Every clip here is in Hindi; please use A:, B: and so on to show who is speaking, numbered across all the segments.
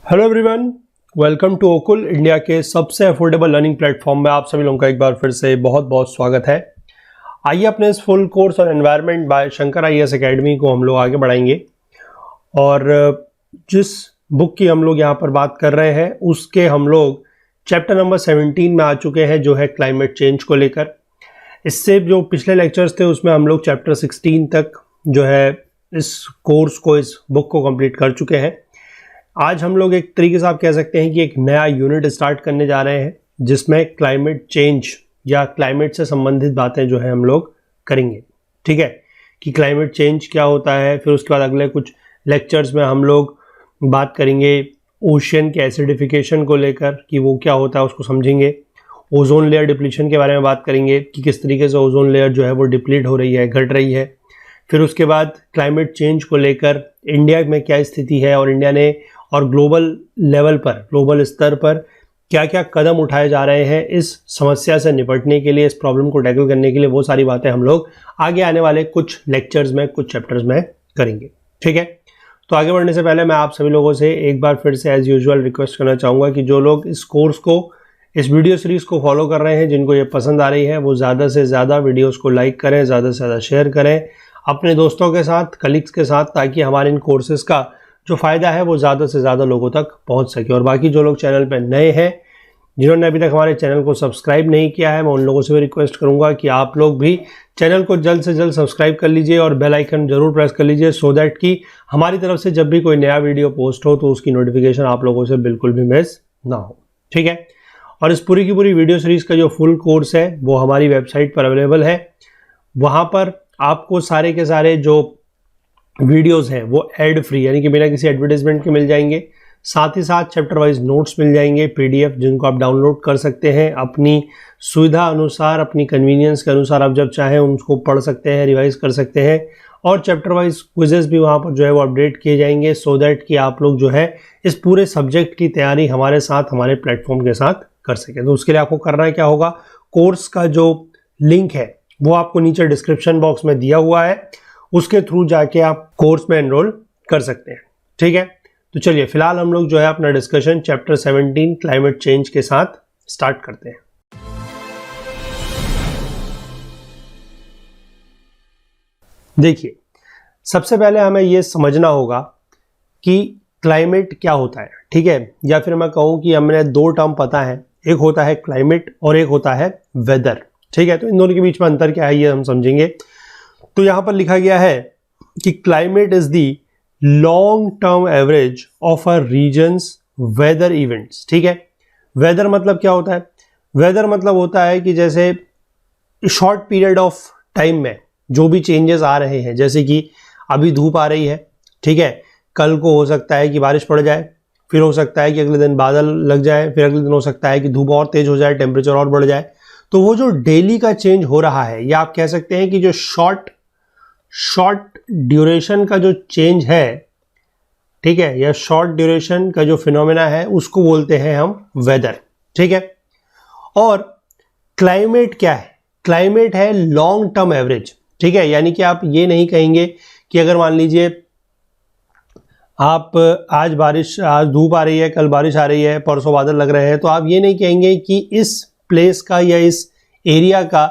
A: Hello everyone, welcome to Okul, India के सबसे अफोर्डेबल लर्निंग प्लेटफॉर्म में आप सभी लोगों का एक बार फिर से बहुत बहुत स्वागत है। आइए अपने इस फुल कोर्स और environment by Shankar IAS academy को हम लोग आगे बढ़ाएंगे। और जिस बुक की हम लोग यहाँ पर बात कर रहे हैं उसके हम लोग चैप्टर नंबर 17 में आ चुके हैं, जो है क्लाइमेट चेंज को लेकर। इससे जो पिछले लेक्चर्स थे उसमें हम लोग चैप्टर 16 तक जो है इस कोर्स को, इस बुक को कंप्लीट कर चुके हैं। आज हम लोग एक तरीके से आप कह सकते हैं कि एक नया यूनिट स्टार्ट करने जा रहे हैं, जिसमें क्लाइमेट चेंज या क्लाइमेट से संबंधित बातें जो है हम लोग करेंगे। ठीक है, कि क्लाइमेट चेंज क्या होता है। फिर उसके बाद अगले कुछ लेक्चर्स में हम लोग बात करेंगे ओशियन के एसिडिफिकेशन को लेकर, कि वो क्या होता है उसको समझेंगे। ओजोन लेयर डिप्लीशन के बारे में बात करेंगे कि किस तरीके से ओजोन लेयर जो है वो डिप्लीट हो रही है, घट रही है। फिर उसके बाद क्लाइमेट चेंज को लेकर इंडिया में क्या स्थिति है और इंडिया ने और ग्लोबल लेवल पर, ग्लोबल स्तर पर क्या क्या कदम उठाए जा रहे हैं इस समस्या से निपटने के लिए, इस प्रॉब्लम को टैकल करने के लिए, वो सारी बातें हम लोग आगे आने वाले कुछ लेक्चर्स में, कुछ चैप्टर्स में करेंगे। ठीक है, तो आगे बढ़ने से पहले मैं आप सभी लोगों से एक बार फिर से एज यूजुअल रिक्वेस्ट करना चाहूँगा कि जो लोग इस कोर्स को, इस वीडियो सीरीज़ को फॉलो कर रहे हैं, जिनको ये पसंद आ रही है, वो ज़्यादा से ज़्यादा वीडियोज़ को लाइक करें, ज़्यादा से ज़्यादा शेयर करें अपने दोस्तों के साथ, कलीग्स के साथ, ताकि हमारे इन कोर्सेज़ का जो फ़ायदा है वो ज़्यादा से ज़्यादा लोगों तक पहुंच सके। और बाकी जो लोग चैनल पर नए हैं, जिन्होंने अभी तक हमारे चैनल को सब्सक्राइब नहीं किया है, मैं उन लोगों से भी रिक्वेस्ट करूंगा कि आप लोग भी चैनल को जल्द से जल्द सब्सक्राइब कर लीजिए और बेल आइकन जरूर प्रेस कर लीजिए, सो दैट कि हमारी तरफ से जब भी कोई नया वीडियो पोस्ट हो तो उसकी नोटिफिकेशन आप लोगों से बिल्कुल भी मिस ना हो। ठीक है, और इस पूरी की पूरी वीडियो सीरीज़ का जो फुल कोर्स है वो हमारी वेबसाइट पर अवेलेबल है। वहाँ पर आपको सारे के सारे जो वीडियोस हैं वो एड फ्री, यानी कि बिना किसी एडवर्टाइजमेंट के मिल जाएंगे। साथ ही साथ चैप्टर वाइज नोट्स मिल जाएंगे, पीडीएफ, जिनको आप डाउनलोड कर सकते हैं अपनी सुविधा अनुसार, अपनी कन्वीनियंस के अनुसार। आप जब चाहें उनको पढ़ सकते हैं, रिवाइज कर सकते हैं। और चैप्टर वाइज क्विजेस भी वहाँ पर जो है वो अपडेट किए जाएंगे, सो दैट कि आप लोग जो है इस पूरे सब्जेक्ट की तैयारी हमारे साथ, हमारे प्लेटफॉर्म के साथ कर सकें। तो उसके लिए आपको करना है क्या होगा, कोर्स का जो लिंक है वो आपको नीचे डिस्क्रिप्शन बॉक्स में दिया हुआ है, उसके थ्रू जाके आप कोर्स में एनरोल कर सकते हैं। ठीक है, तो चलिए फिलहाल हम लोग जो है अपना डिस्कशन चैप्टर 17 क्लाइमेट चेंज के साथ स्टार्ट करते हैं। देखिए, सबसे पहले हमें यह समझना होगा कि क्लाइमेट क्या होता है। ठीक है, या फिर मैं कहूं कि हमें दो टर्म पता है, एक होता है क्लाइमेट और एक होता है वेदर। ठीक है, तो इन दोनों के बीच में अंतर क्या है ये हम समझेंगे। तो यहां पर लिखा गया है कि climate is the long term average of a region's weather events. ठीक है, वेदर मतलब क्या होता है, वेदर मतलब होता है कि जैसे शॉर्ट पीरियड ऑफ टाइम में जो भी चेंजेस आ रहे हैं, जैसे कि अभी धूप आ रही है, ठीक है, कल को हो सकता है कि बारिश पड़ जाए, फिर हो सकता है कि अगले दिन बादल लग जाए, फिर अगले दिन हो सकता है कि धूप और तेज हो जाए, टेम्परेचर और बढ़ जाए। तो वो जो डेली का चेंज हो रहा है, या आप कह सकते हैं कि जो शॉर्ट ड्यूरेशन का जो चेंज है, ठीक है, या शॉर्ट ड्यूरेशन का जो फिनोमेना है उसको बोलते हैं हम वेदर। ठीक है, और क्लाइमेट क्या है, क्लाइमेट है लॉन्ग टर्म एवरेज। ठीक है, यानी कि आप ये नहीं कहेंगे कि अगर मान लीजिए आप आज धूप आ रही है, कल बारिश आ रही है, परसों बादल लग रहे हैं, तो आप ये नहीं कहेंगे कि इस प्लेस का या इस एरिया का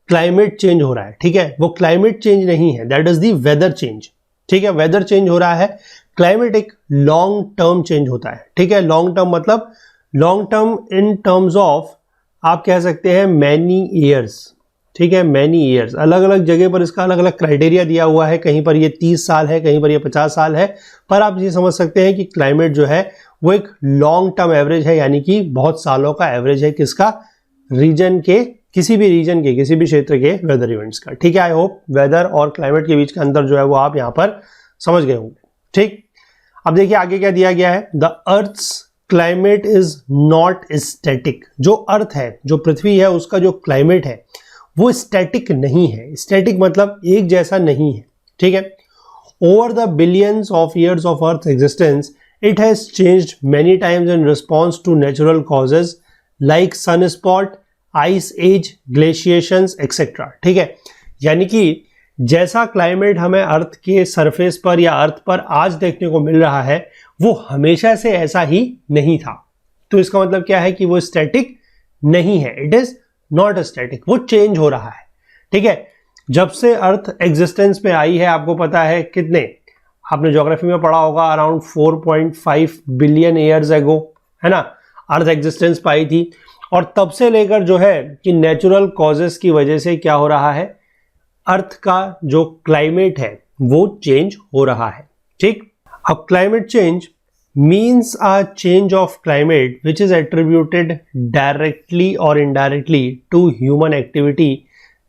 A: क्लाइमेट चेंज हो रहा है। ठीक है, वो क्लाइमेट चेंज नहीं है, that is the weather change. ठीक है, वेदर चेंज हो रहा है, क्लाइमेट एक लॉन्ग टर्म चेंज होता है। ठीक है, लॉन्ग टर्म मतलब long term in terms of आप कह सकते हैं मैनी ईयर्स। ठीक है, मैनी ईयर्स, अलग अलग जगह पर इसका अलग अलग क्राइटेरिया दिया हुआ है, कहीं पर ये 30 साल है, कहीं पर ये 50 साल है, पर आप ये समझ सकते हैं कि क्लाइमेट जो है वो एक लॉन्ग टर्म एवरेज है, यानी कि बहुत सालों का एवरेज है, किसका, रीजन के, किसी भी रीजन के, किसी भी क्षेत्र के वेदर इवेंट्स का। ठीक है, आई होप वेदर और क्लाइमेट के बीच का अंतर जो है वो आप यहां पर समझ गए होंगे। ठीक, अब देखिए आगे क्या दिया गया है, the earth's climate is not static. जो अर्थ है, जो पृथ्वी है, उसका जो क्लाइमेट है वो स्टैटिक नहीं है। स्टैटिक मतलब एक जैसा नहीं है। ठीक है, over the billions of years of earth existence it has changed many times in response to natural causes like sun spot, ice age, glaciations etcetera. ठीक है, यानी कि जैसा क्लाइमेट हमें अर्थ के सरफेस पर या अर्थ पर आज देखने को मिल रहा है वो हमेशा से ऐसा ही नहीं था। तो इसका मतलब क्या है कि वो स्टैटिक नहीं है, इट इज नॉट स्टैटिक, वो चेंज हो रहा है। ठीक है, जब से अर्थ एग्जिस्टेंस में आई है, आपको पता है कितने, आपने ज्योग्राफी में पढ़ा होगा, अराउंड 4.5 बिलियन ईयर्स एगो, है ना, अर्थ एग्जिस्टेंस पाई थी। और तब से लेकर जो है कि नेचुरल कॉजेस की वजह से क्या हो रहा है, अर्थ का जो क्लाइमेट है वो चेंज हो रहा है। ठीक, अब climate change means a change of climate which is attributed directly or indirectly to human activity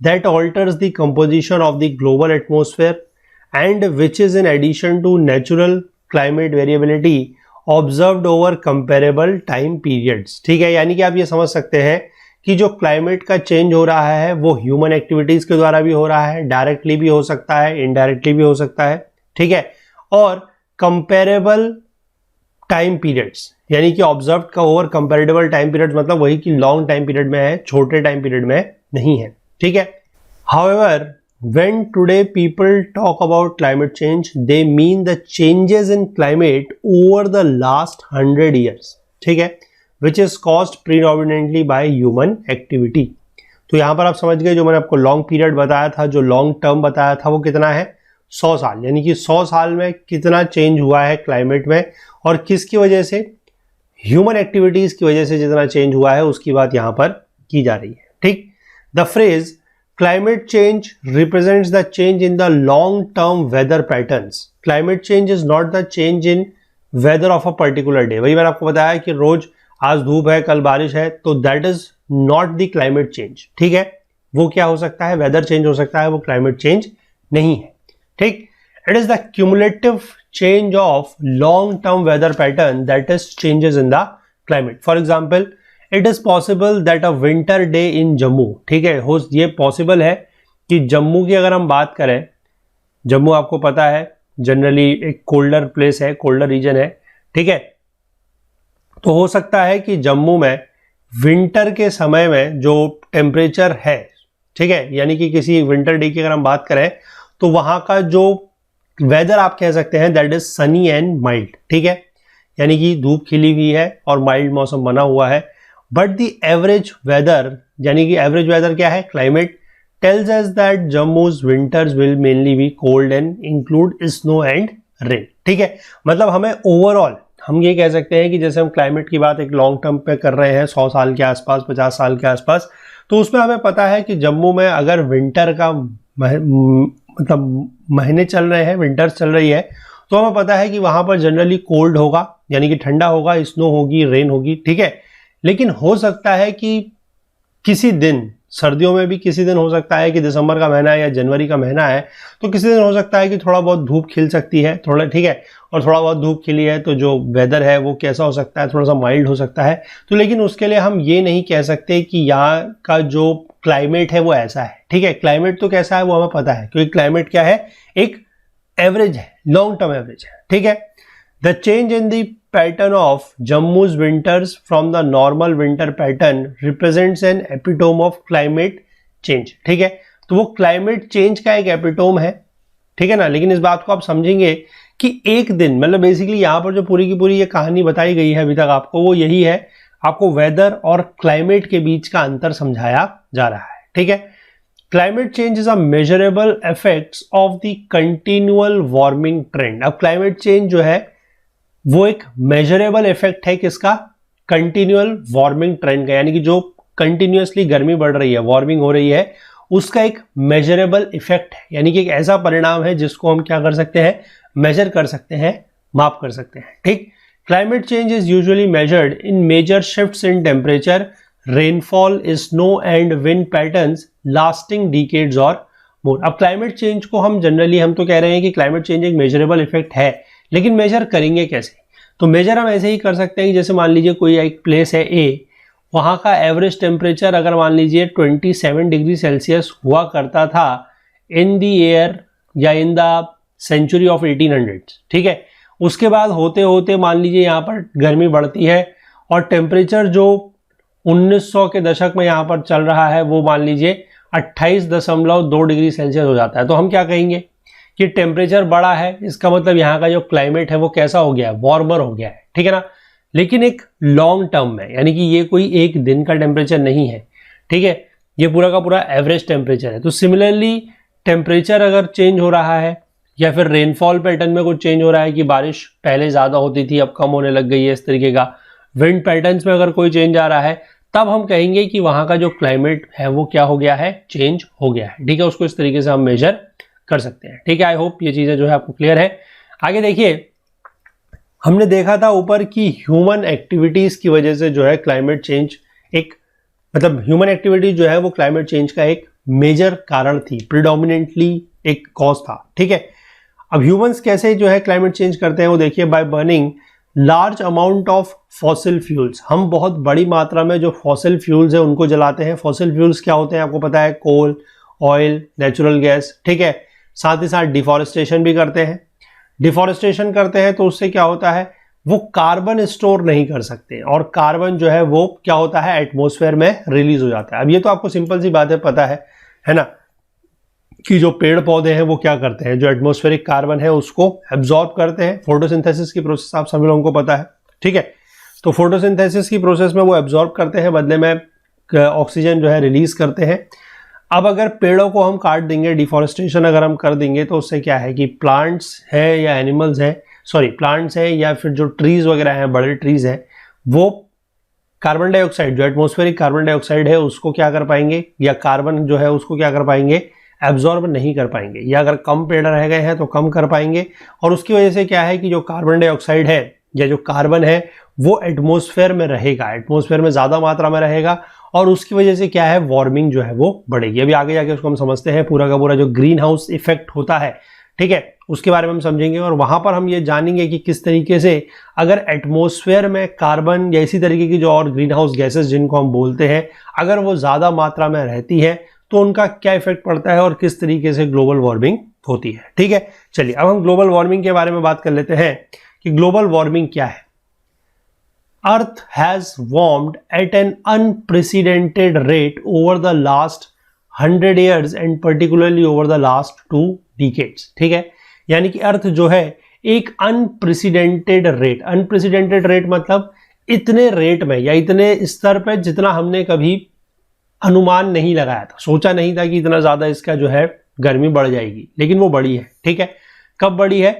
A: that alters the composition of the global atmosphere and which is in addition to natural climate variability observed over comparable time periods। ठीक है, यानी कि आप ये समझ सकते हैं कि जो क्लाइमेट का चेंज हो रहा है वो ह्यूमन एक्टिविटीज के द्वारा भी हो रहा है, डायरेक्टली भी हो सकता है, इनडायरेक्टली भी हो सकता है। ठीक है, और कंपेरेबल टाइम पीरियड्स, यानी कि ऑब्जर्व का ओवर कंपेरेबल टाइम पीरियड्स मतलब वही कि लॉन्ग टाइम पीरियड में है, छोटे टाइम पीरियड में नहीं है। ठीक है, however when today people talk about climate change they mean the changes in climate over the last 100 years. ठीक है, which is caused predominantly by human activity. तो यहां पर आप समझ गए, जो मैंने आपको लॉन्ग पीरियड बताया था, जो लॉन्ग टर्म बताया था, वो कितना है, 100 साल, यानी कि 100 साल में कितना चेंज हुआ है क्लाइमेट में और किसकी वजह से, ह्यूमन एक्टिविटीज की वजह से जितना चेंज हुआ है उसकी बात यहां पर की जा रही है। ठीक, the phrase climate change represents the change in the long term weather patterns. Climate change is not the change in weather of a particular day. वही मैंने आपको बताया कि रोज आज धूप है, कल बारिश है, तो that is not the climate change. ठीक है, वो क्या हो सकता है, वेदर चेंज हो सकता है, वो क्लाइमेट चेंज नहीं है। ठीक, it is the cumulative change of long term weather pattern that is changes in the climate. For example, it is possible that a winter day in Jammu, ठीक है, हो ये पॉसिबल है कि जम्मू की अगर हम बात करें, जम्मू आपको पता है जनरली एक कोल्डर प्लेस है, कोल्डर रीजन है। ठीक है, तो हो सकता है कि जम्मू में विंटर के समय में जो टेम्परेचर है, ठीक है, यानी कि किसी विंटर डे की अगर हम बात करें तो वहां का जो वेदर आप कह सकते हैं that is Sunny and mild. ठीक है, यानी कि धूप खिली हुई है और माइल्ड मौसम बना हुआ है। बट द एवरेज वेदर, यानी कि एवरेज वेदर क्या है, climate tells us that Jammu's winters will mainly be cold and include snow and rain. ठीक है, मतलब हमें ओवरऑल हम ये कह सकते हैं कि जैसे हम क्लाइमेट की बात एक लॉन्ग टर्म पे कर रहे हैं, 100 साल के आसपास, 50 साल के आसपास, तो उसमें हमें पता है कि जम्मू में अगर विंटर का मतलब महीने चल रहे हैं, विंटर्स चल रही है, तो हमें पता है कि वहां पर जनरली कोल्ड होगा, यानी कि ठंडा होगा, स्नो होगी, रेन होगी। ठीक है, लेकिन हो सकता है कि किसी दिन सर्दियों में भी किसी दिन हो सकता है कि दिसंबर का महीना है या जनवरी का महीना है, तो किसी दिन हो सकता है कि थोड़ा बहुत धूप खिल सकती है, थोड़ा, ठीक है, और थोड़ा बहुत धूप खिली है तो जो वेदर है वो कैसा हो सकता है, थोड़ा सा माइल्ड हो सकता है। तो लेकिन उसके लिए हम ये नहीं कह सकते कि यहाँ का जो क्लाइमेट है वो ऐसा है। ठीक है, क्लाइमेट तो कैसा है वो हमें पता है, क्योंकि क्लाइमेट क्या है, एक एवरेज है, लॉन्ग टर्म एवरेज है। ठीक है, the change in the pattern of Jammu's winters from the normal winter pattern represents an epitome of climate change. ठीक है, तो वो क्लाइमेट चेंज का एक एपिटोम है। ठीक है ना, लेकिन इस बात को आप समझेंगे कि एक दिन, मतलब बेसिकली यहाँ पर जो पूरी की पूरी ये कहानी बताई गई है अभी तक आपको, वो यही है, आपको वेदर और क्लाइमेट के बीच का अंतर समझाया जा रहा है। ठीक है, climate change is a measurable effects of the continual warming trend. अब क्लाइमेट चेंज जो है वो एक मेजरेबल इफेक्ट है किसका, कंटिन्यूअल वार्मिंग ट्रेंड का, यानी कि जो कंटिन्यूअसली गर्मी बढ़ रही है, वार्मिंग हो रही है, उसका एक मेजरेबल इफेक्ट है, यानी कि एक ऐसा परिणाम है जिसको हम क्या कर सकते हैं, मेजर कर सकते हैं, माप कर सकते हैं। ठीक, climate change is usually measured in major shifts in temperature, rainfall, snow and wind patterns lasting decades और मोर। अब क्लाइमेट चेंज को हम जनरली हम तो कह रहे हैं कि क्लाइमेट चेंज एक मेजरेबल इफेक्ट है, लेकिन मेजर करेंगे कैसे, तो मेजर हम ऐसे ही कर सकते हैं कि जैसे मान लीजिए कोई एक प्लेस है ए, वहाँ का एवरेज टेम्परेचर अगर मान लीजिए 27 डिग्री सेल्सियस हुआ करता था इन द ईयर या इन द सेंचुरी ऑफ 1800। ठीक है, उसके बाद होते होते मान लीजिए यहाँ पर गर्मी बढ़ती है और टेम्परेचर जो 1900 के दशक में यहाँ पर चल रहा है वो मान लीजिए 28.2 डिग्री सेल्सियस हो जाता है। तो हम क्या कहेंगे कि टेम्परेचर बढ़ा है, इसका मतलब यहाँ का जो क्लाइमेट है वो कैसा हो गया है, वार्मर हो गया है, ठीक है ना। लेकिन एक लॉन्ग टर्म में, यानी कि ये कोई एक दिन का टेम्परेचर नहीं है, ठीक है, ये पूरा का पूरा एवरेज टेम्परेचर है। तो सिमिलरली टेम्परेचर अगर चेंज हो रहा है या फिर रेनफॉल पैटर्न में कुछ चेंज हो रहा है कि बारिश पहले ज़्यादा होती थी अब कम होने लग गई है, इस तरीके का विंड पैटर्न्स में अगर कोई चेंज आ रहा है, तब हम कहेंगे कि वहाँ का जो क्लाइमेट है वो क्या हो गया है, चेंज हो गया है, ठीक है। उसको इस तरीके से हम मेजर कर सकते हैं, ठीक है। आई होप ये चीज़ें जो है आपको क्लियर है। आगे देखिए, हमने देखा था ऊपर कि ह्यूमन एक्टिविटीज की वजह से जो है क्लाइमेट चेंज एक, मतलब ह्यूमन एक्टिविटी जो है वो क्लाइमेट चेंज का एक मेजर कारण थी, प्रिडोमिनेंटली एक कॉज था, ठीक है। अब ह्यूमंस कैसे जो है क्लाइमेट चेंज करते हैं वो देखिए, by burning large amount of fossil fuels. हम बहुत बड़ी मात्रा में जो फॉसिल फ्यूल्स है उनको जलाते हैं। फॉसिल फ्यूल्स क्या होते हैं आपको पता है, कोल, ऑयल, नेचुरल गैस, ठीक है। साथ ही साथ डिफॉरेस्टेशन भी करते हैं। डिफॉरेस्टेशन करते हैं तो उससे क्या होता है, वो कार्बन स्टोर नहीं कर सकते और कार्बन जो है वो क्या होता है, एटमॉस्फेयर में रिलीज हो जाता है। अब ये तो आपको सिंपल सी बात है, पता है ना, कि जो पेड़ पौधे हैं वो क्या करते हैं, जो एटमॉस्फेरिक कार्बन है उसको एब्जॉर्ब करते हैं। फोटोसिंथेसिस की प्रोसेस आप सभी लोगों को पता है, ठीक है। तो फोटोसिंथेसिस की प्रोसेस में वो एब्जॉर्ब करते हैं, बदले में ऑक्सीजन जो है रिलीज करते हैं। अब अगर पेड़ों को हम काट देंगे, डिफॉरेस्टेशन अगर हम कर देंगे, तो उससे क्या है कि प्लांट्स है या एनिमल्स है, सॉरी प्लांट्स है या फिर जो ट्रीज वगैरह हैं, बड़े ट्रीज हैं, वो कार्बन डाइऑक्साइड, जो एटमॉस्फेरिक कार्बन डाइऑक्साइड है उसको क्या कर पाएंगे, या कार्बन जो है उसको क्या कर पाएंगे, एब्जॉर्ब नहीं कर पाएंगे। या अगर कम पेड़ रह गए हैं तो कम कर पाएंगे, और उसकी वजह से क्या है कि जो कार्बन डाइऑक्साइड है या जो कार्बन है वो एटमॉस्फेयर में रहेगा, एटमॉस्फेयर में ज़्यादा मात्रा में रहेगा, और उसकी वजह से क्या है, वार्मिंग जो है वो बढ़ेगी। अभी आगे जाके उसको हम समझते हैं, पूरा का पूरा जो ग्रीन हाउस इफेक्ट होता है, ठीक है, उसके बारे में हम समझेंगे। और वहां पर हम ये जानेंगे कि किस तरीके से अगर एटमॉस्फेयर में कार्बन या इसी तरीके की जो और ग्रीन हाउस गैसेस जिनको हम बोलते हैं, अगर वो ज़्यादा मात्रा में रहती है तो उनका क्या इफेक्ट पड़ता है और किस तरीके से ग्लोबल वार्मिंग होती है, ठीक है। चलिए अब हम ग्लोबल वार्मिंग के बारे में बात कर लेते हैं कि ग्लोबल वार्मिंग क्या है। Earth has warmed at an unprecedented rate over the last 100 years and particularly over the last 2 decades, ठीक है। यानी कि अर्थ जो है एक अनप्रेसिडेंटेड रेट मतलब इतने रेट में या इतने स्तर पर जितना हमने कभी अनुमान नहीं लगाया था, सोचा नहीं था कि इतना ज्यादा इसका जो है गर्मी बढ़ जाएगी, लेकिन वो बढ़ी है, ठीक है। कब बढ़ी है,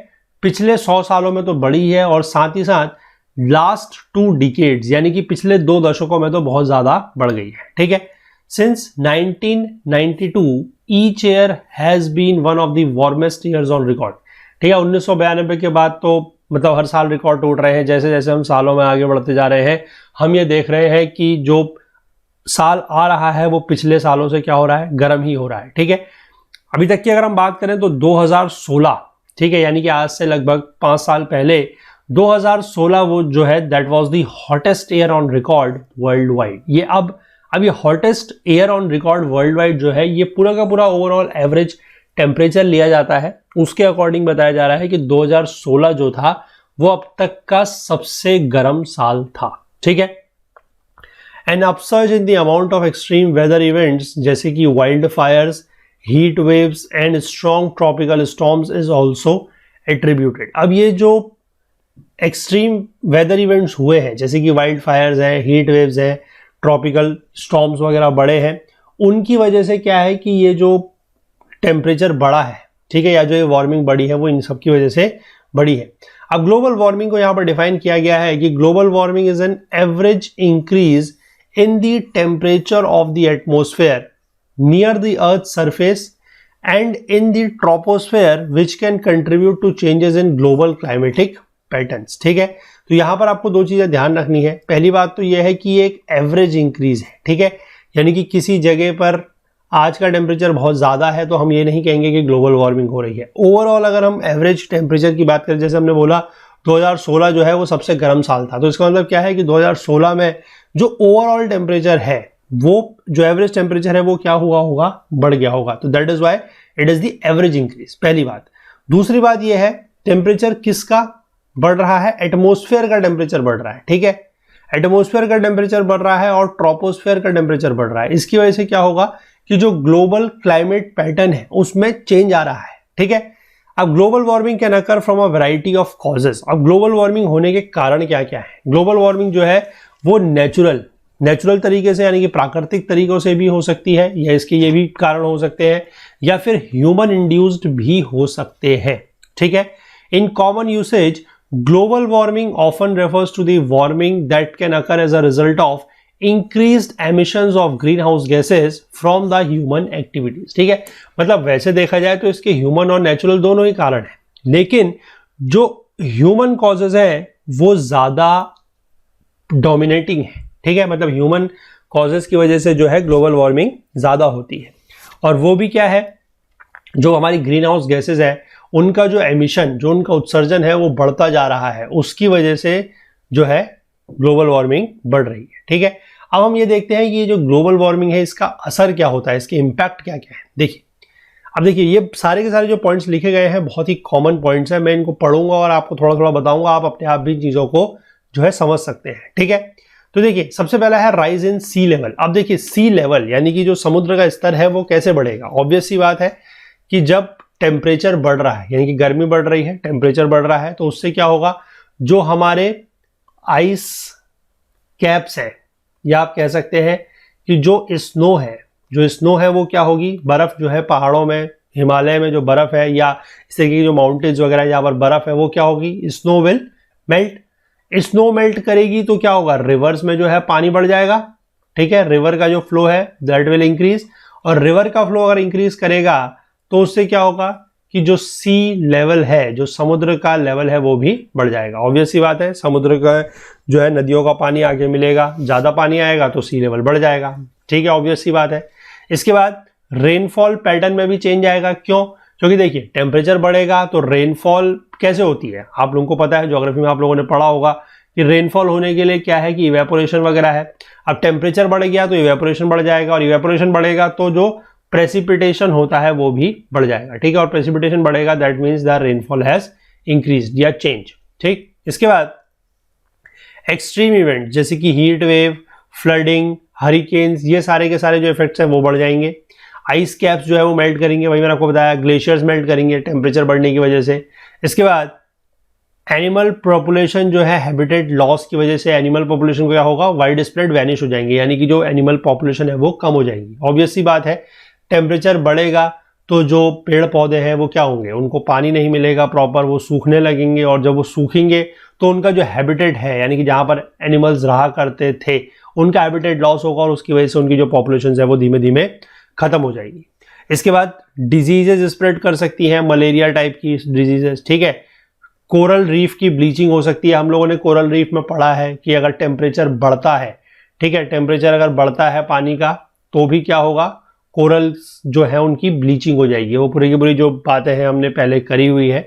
A: पिछले 100 सालों में तो बढ़ी है, और साथ ही साथ लास्ट 2 decades यानी कि पिछले 2 दशकों में तो बहुत ज्यादा बढ़ गई है, ठीक है। Since 1992 each year has been one of the warmest years on record, ठीक है। 1992 के बाद तो मतलब हर साल रिकॉर्ड टूट रहे हैं। जैसे जैसे हम सालों में आगे बढ़ते जा रहे हैं, हम ये देख रहे हैं कि जो साल आ रहा है वो पिछले सालों से क्या हो रहा है, गर्म ही हो रहा है, ठीक है। अभी तक की अगर हम बात करें तो 2016, ठीक है, यानी कि आज से लगभग 5 साल पहले 2016 वो जो है that was the hottest year on record world wide. ये अब ये hottest year on record world wide जो है, ये पूरा का पूरा ओवरऑल एवरेज टेम्परेचर लिया जाता है, उसके अकॉर्डिंग बताया जा रहा है कि 2016 जो था वो अब तक का सबसे गर्म साल था, ठीक है। An upsurge in the amount of extreme weather events जैसे कि wild fires, heat waves and strong tropical storms is also attributed. अब ये जो एक्सट्रीम वेदर इवेंट्स हुए हैं, जैसे कि वाइल्ड फायर्स हैं, हीट वेव्स हैं, ट्रॉपिकल स्टॉर्म्स वगैरह बड़े हैं, उनकी वजह से क्या है कि ये जो टेम्परेचर बढ़ा है, ठीक है, या जो ये वार्मिंग बढ़ी है वो इन सब की वजह से बढ़ी है। अब ग्लोबल वार्मिंग को यहाँ पर डिफाइन किया गया है कि global warming is an average increase in the temperature of the atmosphere near the Earth's surface and in the troposphere which can contribute to changes in global climatic patterns, ठीक है। तो यहाँ पर आपको 2 चीजें ध्यान रखनी है। पहली बात तो यह है कि ये एक एवरेज इंक्रीज है, ठीक है, यानी कि किसी जगह पर आज का टेम्परेचर बहुत ज्यादा है तो हम ये नहीं कहेंगे कि ग्लोबल वार्मिंग हो रही है। ओवरऑल अगर हम एवरेज टेम्परेचर की बात करें, जैसे हमने बोला 2016 जो है वो सबसे गर्म साल था, तो इसका मतलब क्या है कि 2016 में जो ओवरऑल टेम्परेचर है, वो जो एवरेज टेम्परेचर है वो क्या हुआ होगा, बढ़ गया होगा। तो that is why it is the average increase, पहली बात। दूसरी बात ये है, टेम्परेचर किसका बढ़ रहा है, एटमॉस्फेयर का टेम्परेचर बढ़ रहा है, ठीक है। एटमॉस्फेयर का टेम्परेचर बढ़ रहा है और ट्रोपोस्फेयर का टेम्परेचर बढ़ रहा है। इसकी वजह से क्या होगा कि जो ग्लोबल क्लाइमेट पैटर्न है उसमें चेंज आ रहा है, ठीक है। अब global warming can occur from a variety of causes. अब ग्लोबल वार्मिंग होने के कारण क्या क्या है? ग्लोबल वार्मिंग जो है वो नेचुरल तरीके से यानी कि प्राकृतिक तरीकों से भी हो सकती है, या इसके ये भी कारण हो सकते हैं, या फिर ह्यूमन इंड्यूस्ड भी हो सकते हैं, ठीक है। In common usage global warming often refers to the warming that can occur as a result of increased emissions of green house gases from the human activities, ठीक है। मतलब वैसे देखा जाए तो इसके ह्यूमन और नेचुरल दोनों ही कारण है, लेकिन जो ह्यूमन कॉजेज है वो ज्यादा डोमिनेटिंग है, ठीक है। मतलब ह्यूमन कॉजेज की वजह से जो है ग्लोबल वार्मिंग ज्यादा होती है, और वो भी क्या है, जो हमारी ग्रीन हाउस गैसेज है उनका जो एमिशन, जो उनका उत्सर्जन है वो बढ़ता जा रहा है, उसकी वजह से जो है ग्लोबल वार्मिंग बढ़ रही है, ठीक है। अब हम ये देखते हैं कि ये जो ग्लोबल वार्मिंग है इसका असर क्या होता है, इसके इंपैक्ट क्या क्या है। देखिए, अब देखिए ये सारे के सारे जो पॉइंट्स लिखे गए हैं बहुत ही कॉमन पॉइंट्स हैं, मैं इनको पढ़ूंगा और आपको थोड़ा थोड़ा बताऊंगा, आप अपने आप भी चीजों को जो है समझ सकते हैं, ठीक है। तो देखिए सबसे पहला है राइज इन सी लेवल। अब देखिए सी लेवल यानी कि जो समुद्र का स्तर है वो कैसे बढ़ेगा। ऑब्वियस सी बात है कि जब टेम्परेचर बढ़ रहा है यानी कि गर्मी बढ़ रही है, टेम्परेचर बढ़ रहा है, तो उससे क्या होगा, जो हमारे आइस कैप्स है, या आप कह सकते हैं कि जो स्नो है वो क्या होगी, बर्फ जो है पहाड़ों में, हिमालय में जो बर्फ है, या इस तरीके की जो माउंटेन्स वगैरह जहां पर बर्फ है वो क्या होगी, snow will melt. Snow melt करेगी तो क्या होगा, रिवर्स में जो है पानी बढ़ जाएगा, ठीक है। रिवर का जो फ्लो है दैट विल इंक्रीज, और रिवर का फ्लो अगर इंक्रीज करेगा तो उससे क्या होगा कि जो सी लेवल है, जो समुद्र का लेवल है वो भी बढ़ जाएगा। ऑब्वियस सी बात है, समुद्र का जो है नदियों का पानी आगे मिलेगा, ज्यादा पानी आएगा तो सी लेवल बढ़ जाएगा, ठीक है, ऑब्वियस सी बात है। इसके बाद रेनफॉल पैटर्न में भी चेंज आएगा। क्यों? क्योंकि देखिए टेम्परेचर बढ़ेगा तो रेनफॉल कैसे होती है, आप लोगों को पता है, ज्योग्राफी में आप लोगों ने पढ़ा होगा कि रेनफॉल होने के लिए क्या है कि इवेपोरेशन वगैरह है। अब टेम्परेचर बढ़ गया तो इवेपोरेशन बढ़ जाएगा, और इवेपोरेशन बढ़ेगा तो जो प्रेसिपिटेशन होता है वो भी बढ़ जाएगा, ठीक है। और प्रेसिपिटेशन बढ़ेगा that means the rainfall has increased या चेंज, ठीक। इसके बाद एक्सट्रीम इवेंट जैसे कि हीट वेव, फ्लडिंग, हरिकेन्स, ये सारे के सारे जो इफेक्ट्स हैं वो बढ़ जाएंगे। आइस कैप्स जो है वो मेल्ट करेंगे, वही मैंने आपको बताया, ग्लेशियर्स मेल्ट करेंगे टेम्परेचर बढ़ने की वजह से। इसके बाद एनिमल पॉपुलेशन जो है हैबिटेट लॉस की वजह से एनिमल पॉपुलेशन को क्या होगा, वाइड स्प्रेड वैनिश हो जाएंगे, यानी कि जो एनिमल पॉपुलेशन है वो कम हो जाएंगी। ऑब्वियस सी बात है, टेम्परेचर बढ़ेगा तो जो पेड़ पौधे हैं वो क्या होंगे, उनको पानी नहीं मिलेगा प्रॉपर, वो सूखने लगेंगे, और जब वो सूखेंगे तो उनका जो हैबिटेट है यानी कि जहां पर एनिमल्स रहा करते थे उनका हैबिटेट लॉस होगा, और उसकी वजह से उनकी जो पॉपुलेशन है वो धीमे धीमे खत्म हो जाएगी। इसके बाद डिजीजेज स्प्रेड कर सकती हैं, मलेरिया टाइप की डिजीजेस, ठीक है। कोरल रीफ की ब्लीचिंग हो सकती है। हम लोगों ने कोरल रीफ में पढ़ा है कि अगर टेम्परेचर बढ़ता है, ठीक है, टेम्परेचर अगर बढ़ता है पानी का तो भी क्या होगा, कोरल जो है उनकी ब्लीचिंग हो जाएगी। वो पूरी की पूरी जो बातें हैं हमने पहले करी हुई है,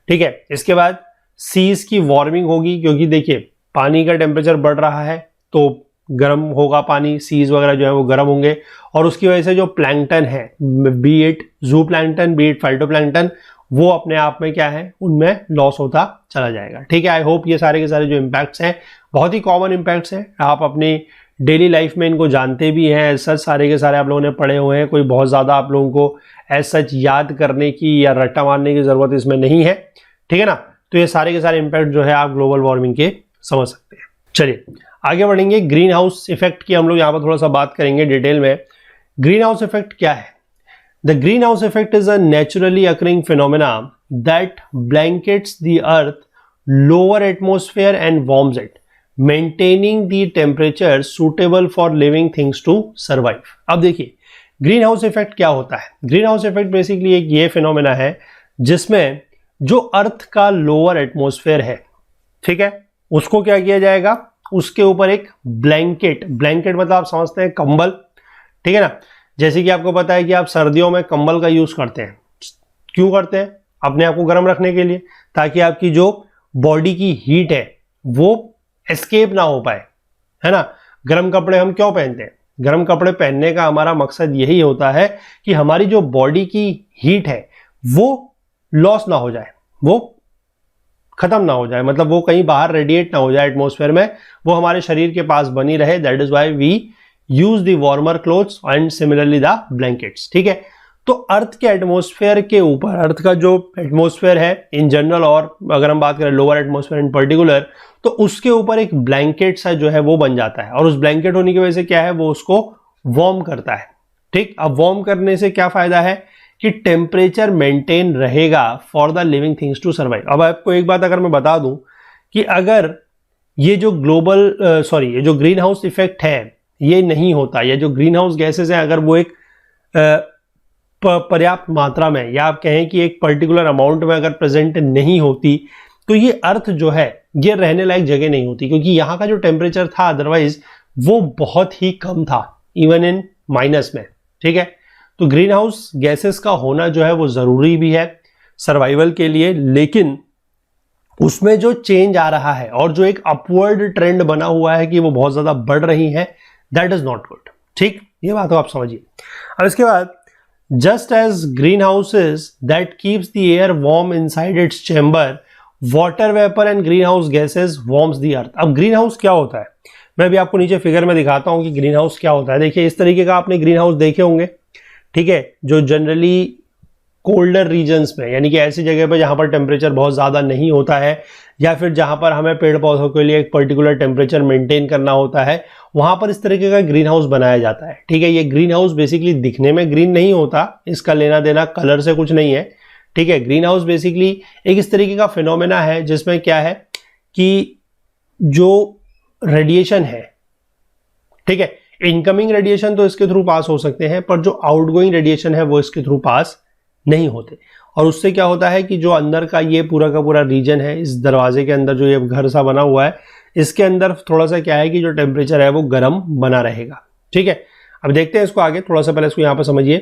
A: ठीक है। इसके बाद सीज की वार्मिंग होगी, क्योंकि देखिए पानी का टेम्परेचर बढ़ रहा है तो गर्म होगा पानी, सीज वगैरह जो है वो गर्म होंगे, और उसकी वजह से जो प्लैंकटन है, बी इट जू प्लैंकटन, बी इट फाइटोप्लैंकटन, वो अपने आप में क्या है, उनमें लॉस होता चला जाएगा, ठीक है। आई होप ये सारे के सारे जो इम्पैक्ट्स हैं बहुत ही कॉमन इम्पैक्ट्स हैं, आप अपनी डेली लाइफ में इनको जानते भी हैं, एज सच सारे के सारे आप लोगों ने पढ़े हुए हैं, कोई बहुत ज़्यादा आप लोगों को एज सच याद करने की या रट्टा मारने की ज़रूरत इसमें नहीं है, ठीक है ना। तो ये सारे के सारे इम्पैक्ट जो है आप ग्लोबल वार्मिंग के समझ सकते हैं। चलिए आगे बढ़ेंगे, ग्रीन हाउस इफेक्ट की हम लोग यहाँ पर थोड़ा सा बात करेंगे डिटेल में। ग्रीन हाउस इफेक्ट क्या है? The green house effect is a naturally occurring phenomena that blankets the earth lower atmosphere and warms it, maintaining the temperature suitable for living things to survive. अब देखिए ग्रीन हाउस इफेक्ट क्या होता है। ग्रीन हाउस इफेक्ट बेसिकली एक ये फिनोमेना है जिसमें जो अर्थ का लोअर एटमोस्फेयर है, ठीक है, उसको क्या किया जाएगा, उसके ऊपर एक ब्लैंकेट मतलब आप समझते हैं कंबल, ठीक है ना। जैसे कि आपको पता है कि आप सर्दियों में कंबल का यूज करते हैं, क्यों करते हैं, अपने आप को गर्म रखने के लिए, ताकि आपकी जो बॉडी की हीट है वो एस्केप ना हो पाए, है ना। गर्म कपड़े हम क्यों पहनते हैं? गर्म कपड़े पहनने का हमारा मकसद यही होता है कि हमारी जो बॉडी की हीट है वो लॉस ना हो जाए, वो खत्म ना हो जाए, मतलब वो कहीं बाहर रेडिएट ना हो जाए एटमॉस्फेयर में, वो हमारे शरीर के पास बनी रहे। That is why we use the warmer clothes and similarly the blankets. ठीक है, तो अर्थ के एटमॉस्फेयर के ऊपर, अर्थ का जो एटमॉस्फेयर है इन जनरल और अगर हम बात करें लोअर एटमॉस्फेयर इन पर्टिकुलर, तो उसके ऊपर एक ब्लैंकेट सा जो है वो बन जाता है, और उस ब्लैंकेट होने की वजह से क्या है, वो उसको वार्म करता है। ठीक, अब वार्म करने से क्या फायदा है कि टेम्परेचर मेंटेन रहेगा for the living things to survive. अब आपको एक बात अगर मैं बता दूं कि अगर ये जो ये जो ग्रीन हाउस इफेक्ट है ये नहीं होता, या जो ग्रीन हाउस गैसेज है अगर वो एक पर्याप्त मात्रा में, या आप कहें कि एक पर्टिकुलर अमाउंट में अगर प्रेजेंट नहीं होती, तो ये अर्थ जो है ये रहने लायक जगह नहीं होती, क्योंकि यहाँ का जो टेम्परेचर था अदरवाइज वो बहुत ही कम था, इवन इन माइनस में। ठीक है, तो ग्रीन हाउस गैसेस का होना जो है वो जरूरी भी है सर्वाइवल के लिए, लेकिन उसमें जो चेंज आ रहा है और जो एक अपवर्ड ट्रेंड बना हुआ है कि वो बहुत ज्यादा बढ़ रही है, दैट इज नॉट गुड। ठीक, ये बात तो आप समझिए। अब इसके बाद, just as green houses that keeps the air warm inside its chamber, water vapour and green house gases warms the earth. अब ग्रीन हाउस क्या होता है, मैं भी आपको नीचे फिगर में दिखाता हूं कि ग्रीन हाउस क्या होता है। देखिए, इस तरीके का आपने ग्रीन हाउस देखे होंगे। ठीक है, जो जनरली कोल्डर रीजन्स में, यानी कि ऐसी जगह पर जहां पर टेम्परेचर बहुत ज्यादा नहीं होता है, या फिर जहां पर हमें पेड़ पौधों के लिए एक पर्टिकुलर टेम्परेचर मेंटेन करना होता है, वहां पर इस तरीके का ग्रीन हाउस बनाया जाता है। ठीक है, ये ग्रीन हाउस बेसिकली दिखने में ग्रीन नहीं होता, इसका लेना देना कलर से कुछ नहीं है। ठीक है, ग्रीन हाउस बेसिकली एक इस तरीके का फिनोमेना है जिसमें क्या है कि जो रेडिएशन है, ठीक है, इनकमिंग रेडिएशन तो इसके थ्रू पास हो सकते हैं, पर जो आउटगोइंग रेडिएशन है वो इसके थ्रू पास नहीं होते, और उससे क्या होता है कि जो अंदर का ये पूरा का पूरा रीजन है, इस दरवाजे के अंदर जो ये घर सा बना हुआ है, इसके अंदर थोड़ा सा क्या है कि जो टेम्परेचर है वो गर्म बना रहेगा। ठीक है, अब देखते हैं इसको आगे, थोड़ा सा पहले इसको यहाँ पर समझिए।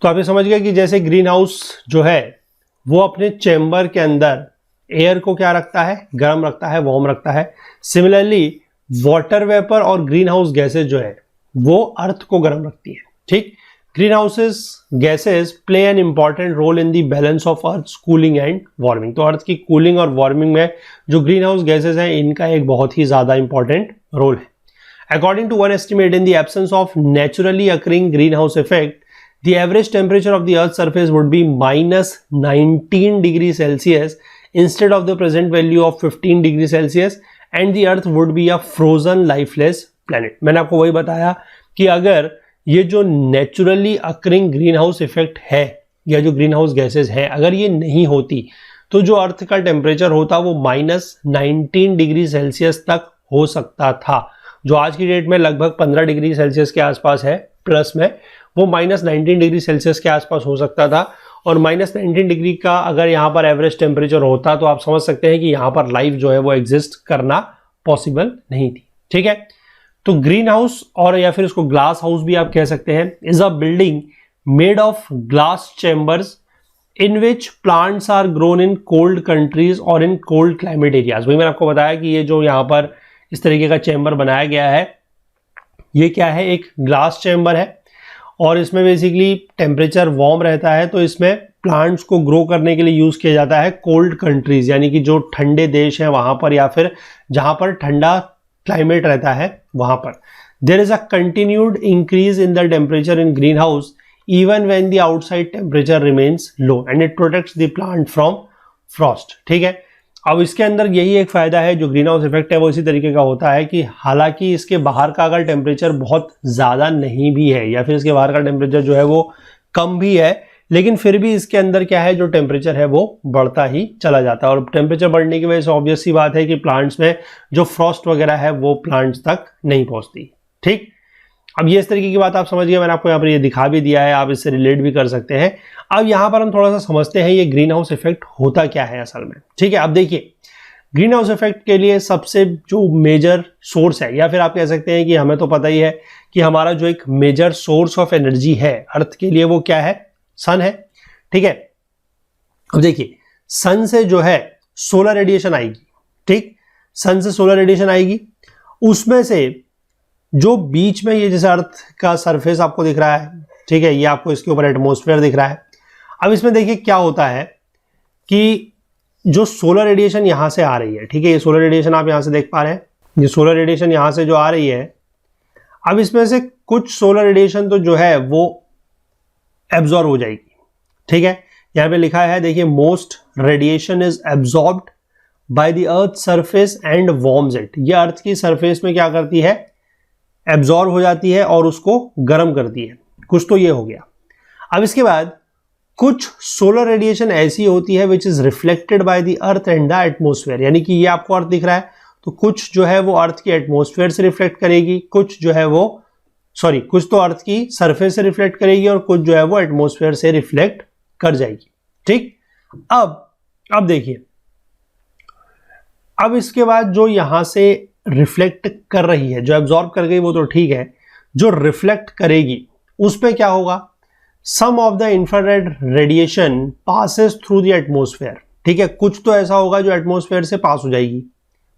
A: तो आप ये समझ गए कि जैसे ग्रीन हाउस जो है वो अपने चैम्बर के अंदर एयर को क्या रखता है, गर्म रखता है, वार्म रखता है। सिमिलरली वाटर वेपर और ग्रीन हाउस गैसेज जो है वो अर्थ को गर्म रखती है। ठीक, green houses gases play an important role in the balance of earth cooling and warming. तो अर्थ की कूलिंग और वार्मिंग में जो ग्रीन हाउस गैसेज हैं इनका एक बहुत ही ज्यादा इंपॉर्टेंट रोल है। According to one estimate, in the absence of naturally occurring green house effect, the average temperature of the earth's surface would be -19 degrees Celsius instead of the present value of 15 degrees Celsius, and the earth would be a frozen lifeless planet। मैंने आपको वही बताया कि अगर ये जो naturally occurring green house effect है, या जो ग्रीन हाउस गैसेज है, अगर ये नहीं होती तो जो अर्थ का टेम्परेचर होता वो -19 डिग्री सेल्सियस तक हो सकता था, जो आज की डेट में लगभग 15 डिग्री सेल्सियस के आसपास है प्लस में, वो -19 डिग्री सेल्सियस के आसपास हो सकता था। और -19 डिग्री का अगर यहाँ पर एवरेज टेम्परेचर होता तो आप समझ सकते हैं कि यहाँ पर लाइफ जो है वो एग्जिस्ट करना पॉसिबल नहीं थी। ठीक है, तो ग्रीन हाउस, और या फिर इसको ग्लास हाउस भी आप कह सकते हैं, is a building made of glass chambers in which plants are grown in cold countries और इन कोल्ड क्लाइमेट एरियाज। वही मैंने आपको बताया कि ये जो यहाँ पर इस तरीके का चैम्बर बनाया गया है, ये क्या है, एक ग्लास चैम्बर है, और इसमें बेसिकली टेम्परेचर वार्म रहता है, तो इसमें प्लांट्स को ग्रो करने के लिए यूज किया जाता है कोल्ड कंट्रीज, यानी कि जो ठंडे देश हैं वहां पर, या फिर जहां पर ठंडा क्लाइमेट रहता है वहां पर। There is a continued increase in the temperature in green house even when the outside temperature remains low and it protects the plant from frost. ठीक है, अब इसके अंदर यही एक फायदा है, जो ग्रीन हाउस इफेक्ट है वो इसी तरीके का होता है कि हालांकि इसके बाहर का अगर टेम्परेचर बहुत ज्यादा नहीं भी है, या फिर इसके बाहर का टेम्परेचर जो है वो कम भी है, लेकिन फिर भी इसके अंदर क्या है, जो टेम्परेचर है वो बढ़ता ही चला जाता है, और टेम्परेचर बढ़ने की वजह से ऑब्वियस सी बात है कि प्लांट्स में जो फ्रॉस्ट वगैरह है वो प्लांट्स तक नहीं पहुंचती। ठीक, अब ये इस तरीके की बात आप समझ गए, मैंने आपको यहाँ पर ये दिखा भी दिया है, आप इससे रिलेट भी कर सकते हैं। अब यहाँ पर हम थोड़ा सा समझते हैं ये ग्रीन हाउस इफेक्ट होता क्या है असल में। ठीक है, अब देखिए, ग्रीन हाउस इफेक्ट के लिए सबसे जो मेजर सोर्स है, या फिर आप कह सकते हैं कि हमें तो पता ही है कि हमारा जो एक मेजर सोर्स ऑफ एनर्जी है अर्थ के लिए, वो क्या है, सन है। ठीक है, अब देखिए, सन से जो है सोलर रेडिएशन आएगी। ठीक, सन से सोलर रेडिएशन आएगी, उसमें से जो बीच में ये जैसे अर्थ का सरफेस आपको दिख रहा है, ठीक है, ये आपको इसके ऊपर एटमॉस्फेयर दिख रहा है। अब इसमें देखिए क्या होता है कि जो सोलर रेडिएशन यहां से आ रही है, ठीक है, ये सोलर रेडिएशन आप यहां से देख पा रहे हैं, ये सोलर रेडिएशन यहां से जो आ रही है, अब इसमें से कुछ सोलर रेडिएशन तो जो है वो एब्जॉर्ब हो जाएगी, ठीक है। यहां पे लिखा है देखिए, most radiation is absorbed by the earth surface and warms it. ये अर्थ की सरफेस में क्या करती है, एब्जॉर्ब हो जाती है और उसको गर्म करती है। कुछ तो ये हो गया। अब इसके बाद कुछ सोलर रेडिएशन ऐसी होती है which is reflected by the earth and the atmosphere, यानी कि ये आपको अर्थ दिख रहा है तो कुछ जो है वो अर्थ की एटमॉस्फेयर से रिफ्लेक्ट करेगी, कुछ जो है वो कुछ तो अर्थ की सरफेस से रिफ्लेक्ट करेगी और कुछ जो है वो एटमॉस्फेयर से रिफ्लेक्ट कर जाएगी, ठीक। अब देखिए, अब इसके बाद जो यहां से रिफ्लेक्ट कर रही है, जो एब्जॉर्ब कर गई वो तो ठीक है, जो रिफ्लेक्ट करेगी उस पे क्या होगा, some of the infrared radiation passes through the atmosphere, ठीक है। कुछ तो ऐसा होगा जो एटमॉस्फेयर से पास हो जाएगी,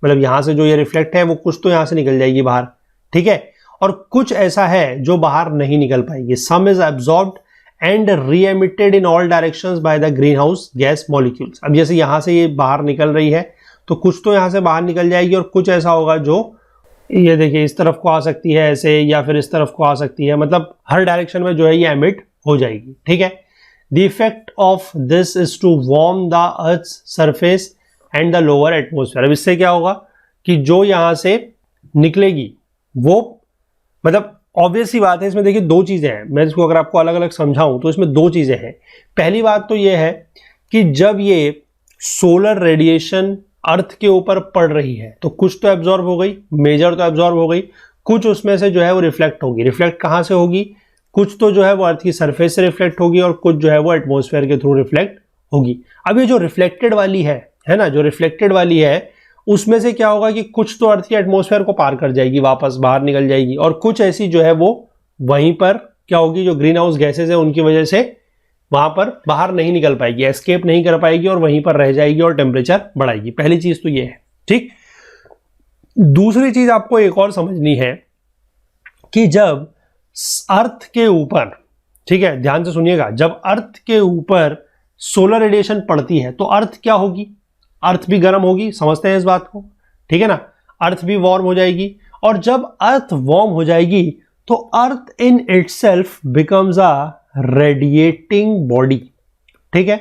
A: मतलब यहां से जो ये रिफ्लेक्ट है वो कुछ तो यहां से निकल जाएगी बाहर, ठीक है। और कुछ ऐसा है जो बाहर नहीं निकल पाएगी। Some is absorbed and re-emitted in all directions by the green house gas molecules. अब जैसे यहां से ये बाहर निकल रही है तो कुछ तो यहां से बाहर निकल जाएगी और कुछ ऐसा होगा जो ये देखिए इस तरफ को आ सकती है ऐसे, या फिर इस तरफ को आ सकती है, मतलब हर डायरेक्शन में जो है ये एमिट हो जाएगी, ठीक है। The effect of this is to warm the earth surface and the lower atmosphere. अब इससे क्या होगा कि जो यहां से निकलेगी वो, मतलब ऑब्वियस सी बात है, इसमें देखिए दो चीजें हैं। मैं इसको अगर आपको अलग अलग समझाऊं तो इसमें दो चीजें हैं। पहली बात तो ये है कि जब ये सोलर रेडिएशन अर्थ के ऊपर पड़ रही है तो कुछ तो एब्जॉर्ब हो गई, मेजर तो एब्जॉर्ब हो गई, कुछ उसमें से जो है वो रिफ्लेक्ट होगी। रिफ्लेक्ट कहां से होगी, कुछ तो जो है वो अर्थ की सरफेस से रिफ्लेक्ट होगी और कुछ जो है वो एटमॉस्फेयर के थ्रू रिफ्लेक्ट होगी। अब ये जो रिफ्लेक्टेड वाली है ना, जो रिफ्लेक्टेड वाली है उसमें से क्या होगा कि कुछ तो अर्थ की एटमॉस्फेयर को पार कर जाएगी, वापस बाहर निकल जाएगी, और कुछ ऐसी जो है वो वहीं पर क्या होगी, जो ग्रीन हाउस गैसेज है उनकी वजह से वहां पर बाहर नहीं निकल पाएगी, एस्केप नहीं कर पाएगी और वहीं पर रह जाएगी और टेम्परेचर बढ़ाएगी। पहली चीज तो ये है, ठीक। दूसरी चीज आपको एक और समझनी है कि जब अर्थ के ऊपर, ठीक है, ध्यान से सुनिएगा, जब अर्थ के ऊपर सोलर रेडिएशन पड़ती है तो अर्थ क्या होगी, अर्थ भी गर्म होगी, समझते हैं इस बात को, ठीक है ना। अर्थ भी वार्म हो जाएगी और जब अर्थ वार्म हो जाएगी तो earth in itself becomes a radiating body, ठीक है।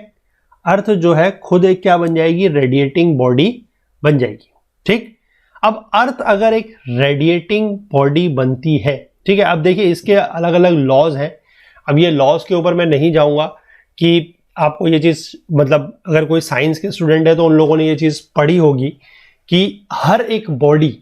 A: अर्थ जो है खुद एक क्या बन जाएगी, रेडिएटिंग बॉडी बन जाएगी, ठीक। अब अर्थ अगर एक रेडिएटिंग बॉडी बनती है, ठीक है, अब देखिए इसके अलग अलग लॉज हैं। अब ये लॉज के ऊपर मैं नहीं जाऊंगा कि आपको ये चीज, मतलब अगर कोई साइंस के स्टूडेंट है तो उन लोगों ने ये चीज पढ़ी होगी कि हर एक बॉडी,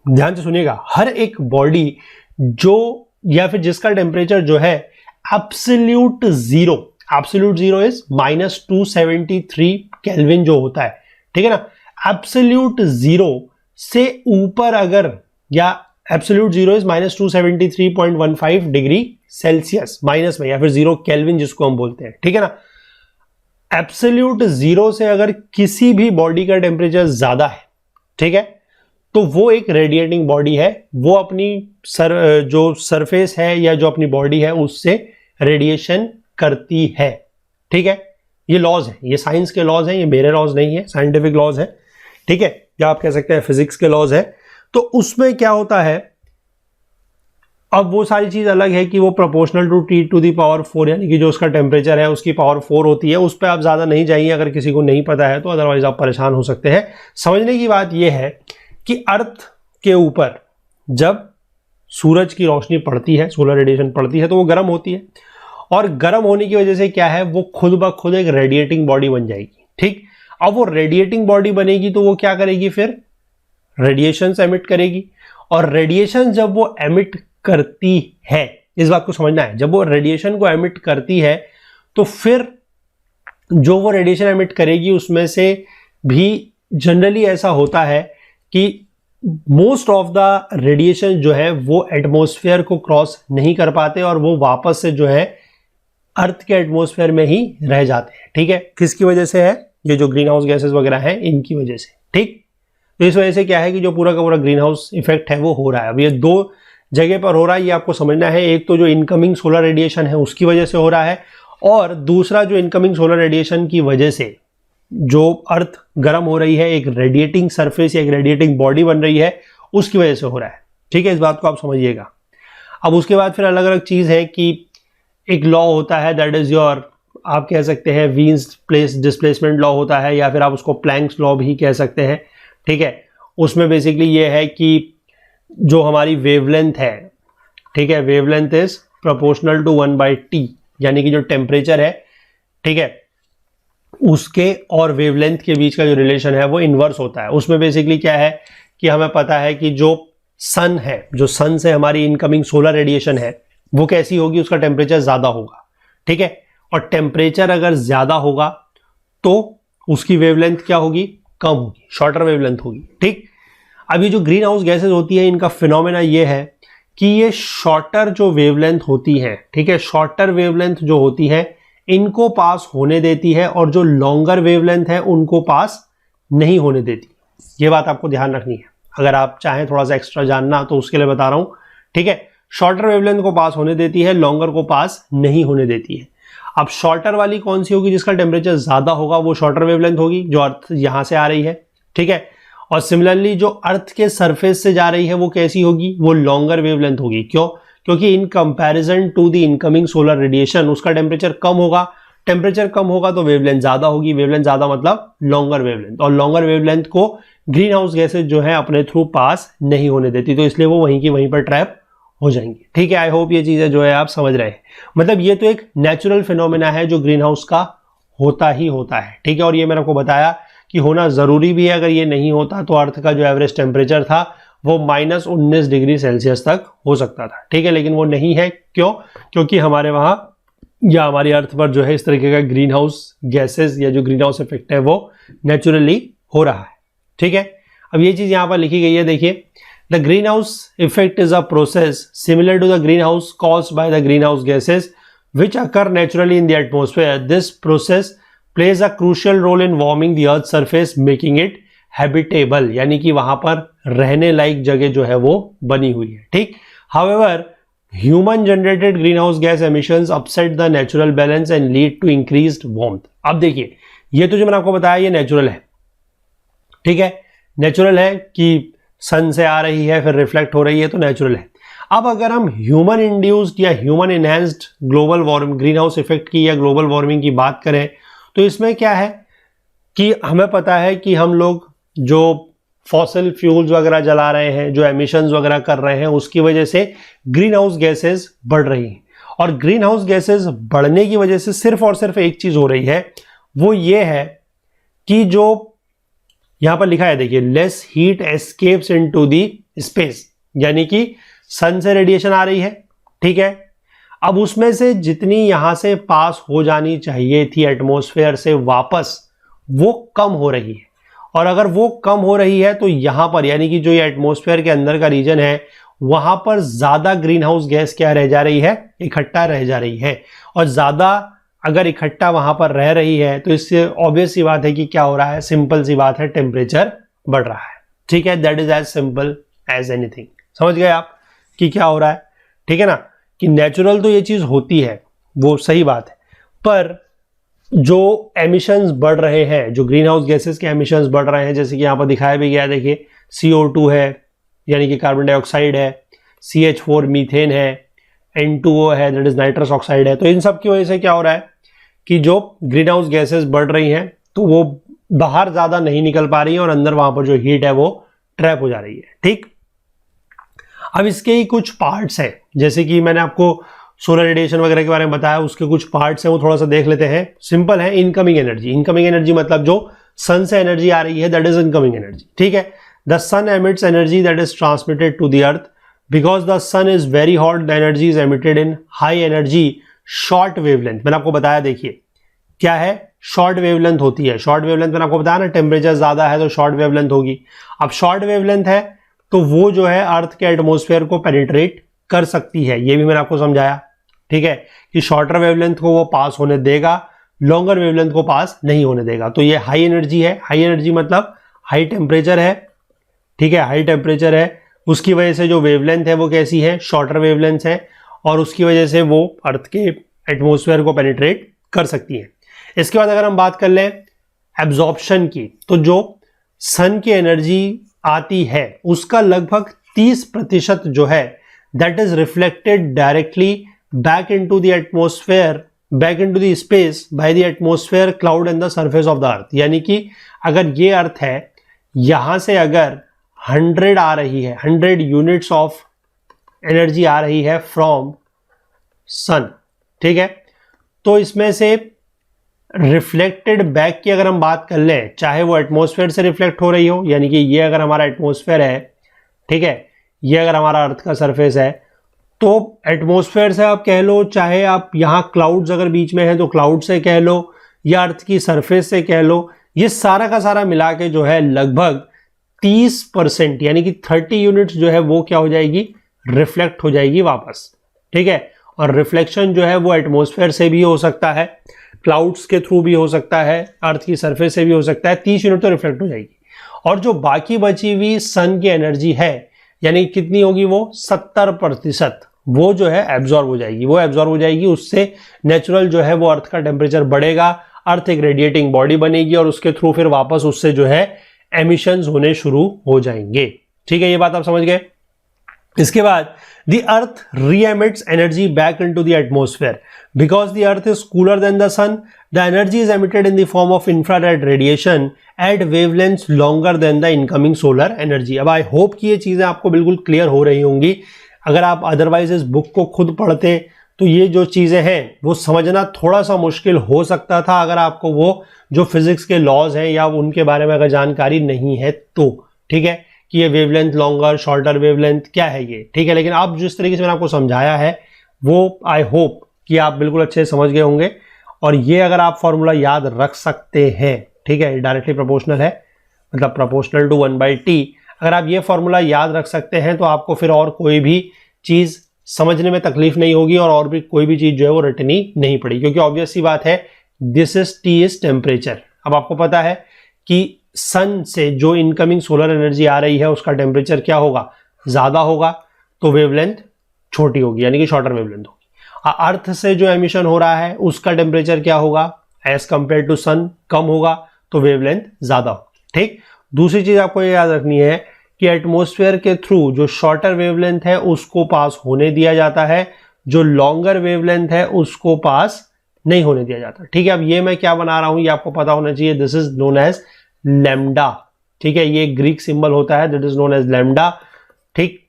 A: ध्यान से सुनिएगा, हर एक बॉडी जो या फिर जिसका टेम्परेचर जो है एब्सोल्यूट जीरो इज -273 केल्विन जो होता है, ठीक है ना। एब्सोल्यूट जीरो से ऊपर अगर, या absolute zero is -273.15 degree Celsius minus में, या फिर 0 केल्विन जिसको हम बोलते हैं, ठीक है ना। एब्सोल्यूट जीरो से अगर किसी भी बॉडी का टेम्परेचर ज्यादा है, ठीक है, तो वो एक रेडिएटिंग बॉडी है, वो अपनी जो सरफेस है या जो अपनी बॉडी है उससे रेडिएशन करती है, ठीक है। ये लॉज है, ये साइंस के लॉज हैं, ये मेरे लॉज नहीं है, साइंटिफिक लॉज है, ठीक है, या आप कह सकते हैं फिजिक्स के लॉज है। तो उसमें क्या होता है, अब वो सारी चीज अलग है कि वो प्रोपोर्शनल टू T⁴, यानी कि जो उसका टेम्परेचर है उसकी पावर 4 होती है, उस पर आप ज्यादा नहीं जाइए अगर किसी को नहीं पता है तो, अदरवाइज आप परेशान हो सकते हैं। समझने की बात यह है कि अर्थ के ऊपर जब सूरज की रोशनी पड़ती है, सोलर रेडिएशन पड़ती है, तो वो गर्म होती है, और गर्म होने की वजह से क्या है, वो खुद ब खुद एक रेडिएटिंग बॉडी बन जाएगी, ठीक। अब वो रेडिएटिंग बॉडी बनेगी तो वो क्या करेगी, फिर रेडिएशन एमिट करेगी, और रेडिएशन जब वो एमिट करती है, इस बात को समझना है, जब वो रेडिएशन को एमिट करती है तो फिर जो वो रेडिएशन एमिट करेगी उसमें से भी जनरली ऐसा होता है कि मोस्ट ऑफ द रेडिएशन जो है वो एटमॉस्फेयर को क्रॉस नहीं कर पाते और वो वापस से जो है अर्थ के एटमॉस्फेयर में ही रह जाते हैं, ठीक है। किसकी वजह से है, ये जो ग्रीन हाउस गैसेस वगैरह हैं इनकी वजह से, ठीक। तो इस वजह से क्या है कि जो पूरा का पूरा ग्रीन हाउस इफेक्ट है वो हो रहा है। अब ये दो जगह पर हो रहा है, ये आपको समझना है। एक तो जो इनकमिंग सोलर रेडिएशन है उसकी वजह से हो रहा है, और दूसरा जो इनकमिंग सोलर रेडिएशन की वजह से जो अर्थ गर्म हो रही है, एक रेडिएटिंग सरफेस या एक रेडिएटिंग बॉडी बन रही है, उसकी वजह से हो रहा है, ठीक है। इस बात को आप समझिएगा, अब उसके बाद फिर अलग अलग चीज़ है कि एक लॉ होता है दैट इज़ योर, आप कह सकते हैं वीन्स प्लेस डिस्प्लेसमेंट लॉ होता है, या फिर आप उसको प्लैंक्स लॉ भी कह सकते हैं। ठीक है, उसमें बेसिकली ये है कि जो हमारी वेवलेंथ है, ठीक है, wavelength is proportional to 1/t, यानी कि जो टेम्परेचर है, ठीक है, उसके और वेवलेंथ के बीच का जो रिलेशन है वो इन्वर्स होता है। उसमें बेसिकली क्या है कि हमें पता है कि जो सन है, जो सन से हमारी इनकमिंग सोलर रेडिएशन है वो कैसी होगी, उसका टेम्परेचर ज्यादा होगा। ठीक है, और टेम्परेचर अगर ज्यादा होगा तो उसकी वेवलेंथ क्या होगी, कम होगी, शॉर्टर वेवलेंथ होगी। ठीक, अब ये जो ग्रीन हाउस गैसेज होती है इनका फिनोमेना ये है कि ये शॉर्टर जो वेवलेंथ होती है, ठीक है, शॉर्टर वेवलेंथ जो होती है इनको पास होने देती है, और जो लॉन्गर वेवलेंथ है उनको पास नहीं होने देती। ये बात आपको ध्यान रखनी है, अगर आप चाहें थोड़ा सा एक्स्ट्रा जानना तो उसके लिए बता रहा हूं। ठीक है, शॉर्टर वेवलेंथ को पास होने देती है, लॉन्गर को पास नहीं होने देती है। अब शॉर्टर वाली कौन सी होगी, जिसका टेम्परेचर ज्यादा होगा वो शॉर्टर वेवलेंथ होगी, जो अर्थ यहां से आ रही है। ठीक है, और सिमिलरली जो अर्थ के सरफेस से जा रही है वो कैसी होगी, वो लॉन्गर वेवलेंथ होगी। क्यों, क्योंकि in comparison to the incoming solar radiation उसका टेम्परेचर कम होगा, टेम्परेचर कम होगा तो वेवलेंथ ज्यादा होगी, वेवलेंथ ज्यादा मतलब लॉन्गर वेवलेंथ, और लॉन्गर वेवलेंथ को ग्रीन हाउस गैसेज जो है अपने थ्रू पास नहीं होने देती, तो इसलिए वो वहीं की वहीं पर ट्रैप हो जाएंगे। ठीक है, आई होप ये चीजें जो है आप समझ रहे हैं। मतलब ये तो एक नेचुरल फिनोमेना है जो ग्रीन हाउस का होता ही होता है। ठीक है, और ये मैंने आपको बताया कि होना जरूरी भी है, अगर ये नहीं होता तो अर्थ का जो एवरेज टेम्परेचर था वो -19 डिग्री सेल्सियस तक हो सकता था। ठीक है, लेकिन वो नहीं है। क्यों, क्योंकि हमारे वहां या हमारी अर्थ पर जो है इस तरीके का ग्रीन हाउस गैसेस या जो ग्रीन हाउस इफेक्ट है वो नेचुरली हो रहा है। ठीक है, अब ये चीज यहां पर लिखी गई है, देखिए, the green house effect is a process similar to the green house caused by the green house gases which occur naturally in the atmosphere. This process plays a crucial role in warming the earth's surface, making it habitable, यानी कि वहां पर रहने लायक जगह जो है वो बनी हुई है। ठीक, however human generated greenhouse gas emissions upset the natural balance and lead to increased warmth. अब देखिए, ये तो जो मैंने आपको बताया ये नेचुरल है। ठीक है, नेचुरल है कि सन से आ रही है फिर रिफ्लेक्ट हो रही है, तो नेचुरल है। अब अगर हम ह्यूमन इंड्यूस्ड या human enhanced global warming, green house effect की या ग्लोबल वार्मिंग की बात करें तो इसमें क्या है कि हमें पता है कि हम लोग जो फॉसिल फ्यूल्स वगैरह जला रहे हैं, जो एमिशंस वगैरह कर रहे हैं, उसकी वजह से ग्रीन हाउस गैसेस बढ़ रही हैं। और ग्रीन हाउस गैसेस बढ़ने की वजह से सिर्फ और सिर्फ एक चीज हो रही है, वो ये है कि जो यहां पर लिखा है, देखिए, less heat escapes into the space, यानी कि सन से रेडिएशन आ रही है। ठीक है, अब उसमें से जितनी यहां से पास हो जानी चाहिए थी एटमॉस्फेयर से वापस, वो कम हो रही है। और अगर वो कम हो रही है तो यहां पर, यानी कि जो ये एटमॉस्फेयर के अंदर का रीजन है, वहां पर ज्यादा ग्रीन हाउस गैस क्या रह जा रही है, इकट्ठा रह जा रही है। और ज्यादा अगर इकट्ठा वहां पर रह रही है तो इससे ऑब्वियस सी बात है कि क्या हो रहा है, सिंपल सी बात है, टेम्परेचर बढ़ रहा है। ठीक है, that is as simple as anything. समझ गए आप कि क्या हो रहा है। ठीक है ना, कि नेचुरल तो ये चीज होती है, वो सही बात है, पर जो एमिशंस बढ़ रहे हैं, जो ग्रीन हाउस गैसेस के एमिशंस बढ़ रहे हैं, जैसे कि यहां पर दिखाया भी गया है, देखिए, CO2 है यानी कि कार्बन डाइऑक्साइड है, CH4 मीथेन है, N2O है दैट इज नाइट्रस ऑक्साइड है। तो इन सब की वजह से क्या हो रहा है कि जो ग्रीन हाउस गैसेस बढ़ रही हैं तो वो बाहर ज्यादा नहीं निकल पा रही है और अंदर वहां पर जो हीट है वो ट्रैप हो जा रही है। ठीक, अब इसके ही कुछ पार्ट्स हैं, जैसे कि मैंने आपको सोलर रेडिएशन वगैरह के बारे में बताया, उसके कुछ पार्ट्स हैं, वो थोड़ा सा देख लेते हैं। सिंपल है, इनकमिंग एनर्जी। इनकमिंग एनर्जी मतलब जो सन से एनर्जी आ रही है, दैट इज इनकमिंग एनर्जी। ठीक है, the sun emits energy that is transmitted to the earth because the sun is very hot, the energy is emitted in high energy short wavelength. मैंने आपको बताया, देखिए क्या है, शॉर्ट वेवलेंथ होती है। शॉर्ट वेवलेंथ मैंने आपको बताया ना, टेम्परेचर ज्यादा है तो शॉर्ट वेवलेंथ होगी। अब शॉर्ट वेवलेंथ है तो वो जो है अर्थ के एटमॉस्फेयर को पेनिट्रेट कर सकती है, ये भी मैंने आपको समझाया। ठीक है, कि शॉर्टर वेवलेंथ को वो पास होने देगा, लॉन्गर वेवलेंथ को पास नहीं होने देगा। तो ये हाई एनर्जी है। हाई एनर्जी मतलब हाई टेम्परेचर है। ठीक है, हाई टेम्परेचर है, उसकी वजह से जो वेवलेंथ है वो कैसी है, शॉर्टर वेवलेंथ है, और उसकी वजह से वो अर्थ के एटमॉस्फेयर को पेनिट्रेट कर सकती है। इसके बाद अगर हम बात कर लें एब्जॉर्प्शन की, तो जो सन की एनर्जी आती है उसका लगभग 30% जो है that is reflected directly back into the atmosphere, back into the space by the atmosphere, cloud and the surface of the earth. यानी कि अगर ये अर्थ है, यहां से अगर 100 आ रही है, 100 यूनिट्स ऑफ एनर्जी आ रही है फ्रॉम सन, ठीक है, तो इसमें से रिफ्लेक्टेड बैक की अगर हम बात कर लें, चाहे वो एटमॉस्फेयर से रिफ्लेक्ट हो रही हो, यानी कि ये अगर हमारा एटमॉस्फेयर है, ठीक है, ये अगर हमारा अर्थ का सरफेस है, तो एटमॉस्फेयर से आप कह लो, चाहे आप यहां क्लाउड्स अगर बीच में है तो क्लाउड से कह लो, या अर्थ की सरफेस से कह लो, ये सारा का सारा मिला के जो है लगभग 30% यानी कि 30 यूनिट्स जो है वो क्या हो जाएगी, रिफ्लेक्ट हो जाएगी वापस, ठीक है। और रिफ्लेक्शन जो है वो एटमॉस्फेयर से भी हो सकता है, क्लाउड्स के थ्रू भी हो सकता है, अर्थ की सरफेस से भी हो सकता है, 30 यूनिट तो रिफ्लेक्ट हो जाएगी। और जो बाकी बची हुई सन की एनर्जी है, यानी कितनी होगी वो 70%, वो जो है एब्जॉर्ब हो जाएगी, वो एब्जॉर्ब हो जाएगी। उससे नेचुरल जो है वो अर्थ का टेम्परेचर बढ़ेगा, अर्थ एक रेडिएटिंग बॉडी बनेगी और उसके थ्रू फिर वापस उससे जो है एमिशंस होने शुरू हो जाएंगे, ठीक है, ये बात आप समझ गए। इसके बाद the earth re-emits energy back into the atmosphere because the earth is cooler than the sun. The energy is emitted in the form of infrared radiation at wavelengths longer than the incoming solar energy. अब I hope कि ये चीजें आपको बिल्कुल क्लियर हो रही होंगी। अगर आप अदरवाइज इस बुक को खुद पढ़ते तो ये जो चीजें हैं वो समझना थोड़ा सा मुश्किल हो सकता था, अगर आपको वो जो फिजिक्स के लॉज हैं या उनके बारे में अगर जानकारी नहीं है तो, ठीक है, कि ये वेवलेंथ लॉन्गर शॉर्टर वेवलेंथ क्या है ये, ठीक है। लेकिन अब जिस तरीके से मैंने आपको समझाया है वो आई होप कि आप बिल्कुल अच्छे से समझ गए होंगे। और ये अगर आप फॉर्मूला याद रख सकते हैं, ठीक है, डायरेक्टली प्रोपोर्शनल है, मतलब प्रोपोर्शनल टू 1/t, अगर आप ये फॉर्मूला याद रख सकते हैं तो आपको फिर और कोई भी चीज समझने में तकलीफ नहीं होगी और भी कोई भी चीज जो है वो रटनी नहीं पड़ेगी, क्योंकि ऑब्वियस सी बात है, this is T is temperature. अब आपको पता है कि सन से जो इनकमिंग सोलर एनर्जी आ रही है उसका टेम्परेचर क्या होगा, ज्यादा होगा, तो वेवलेंथ छोटी होगी, यानी कि शॉर्टर वेवलेंथ होगी। अर्थ से जो एमिशन हो रहा है उसका टेम्परेचर क्या होगा, एज कंपेयर टू सन कम होगा, तो वेवलेंथ ज्यादा होगी, ठीक। दूसरी चीज आपको ये याद रखनी है कि एटमॉस्फेयर के थ्रू जो शॉर्टर वेवलेंथ है उसको पास होने दिया जाता है, जो लॉन्गर वेवलेंथ है उसको पास नहीं होने दिया जाता, ठीक है। अब ये मैं क्या बना रहा हूं ये आपको पता होना चाहिए, this is known as lambda, ठीक है, ये ग्रीक सिंबल होता है, that is known as lambda, ठीक,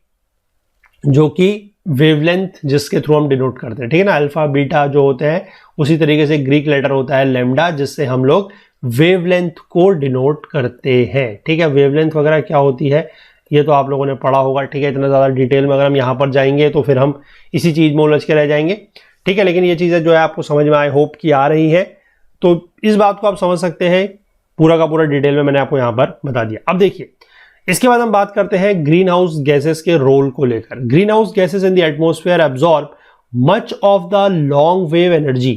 A: जो कि वेवलेंथ जिसके थ्रू हम डिनोट करते हैं, ठीक है ना, अल्फा बीटा जो होते हैं उसी तरीके से ग्रीक लेटर होता है लैम्डा, जिससे हम लोग वेवलेंथ को डिनोट करते हैं, ठीक है। वेवलेंथ वगैरह क्या होती है ये तो आप लोगों ने पढ़ा होगा, ठीक है, इतना ज्यादा डिटेल में अगर हम यहाँ पर जाएंगे तो फिर हम इसी चीज में उलझ के रह जाएंगे, ठीक है। लेकिन ये चीजें जो है आपको समझ में आई होप की आ रही है, तो इस बात को आप समझ सकते हैं, पूरा का पूरा डिटेल में मैंने आपको यहां पर बता दिया। अब देखिए, इसके बाद हम बात करते हैं ग्रीन हाउस गैसेस के रोल को लेकर। Green house gases in the atmosphere absorb much of the long wave energy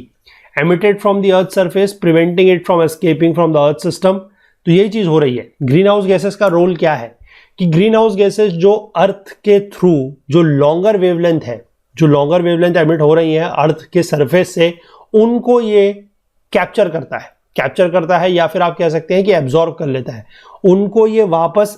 A: emitted from the earth surface, preventing it from escaping from the earth system. तो यही चीज हो रही है। ग्रीन हाउस गैसेस का रोल क्या है कि ग्रीन हाउस गैसेस जो अर्थ के थ्रू जो लॉन्गर वेवलेंथ है, जो लॉन्गर वेवलेंथ एमिट हो रही है अर्थ के सरफेस से, उनको ये कैप्चर करता है या फिर आप कह सकते हैं कि एब्जॉर्ब कर लेता है, उनको ये वापस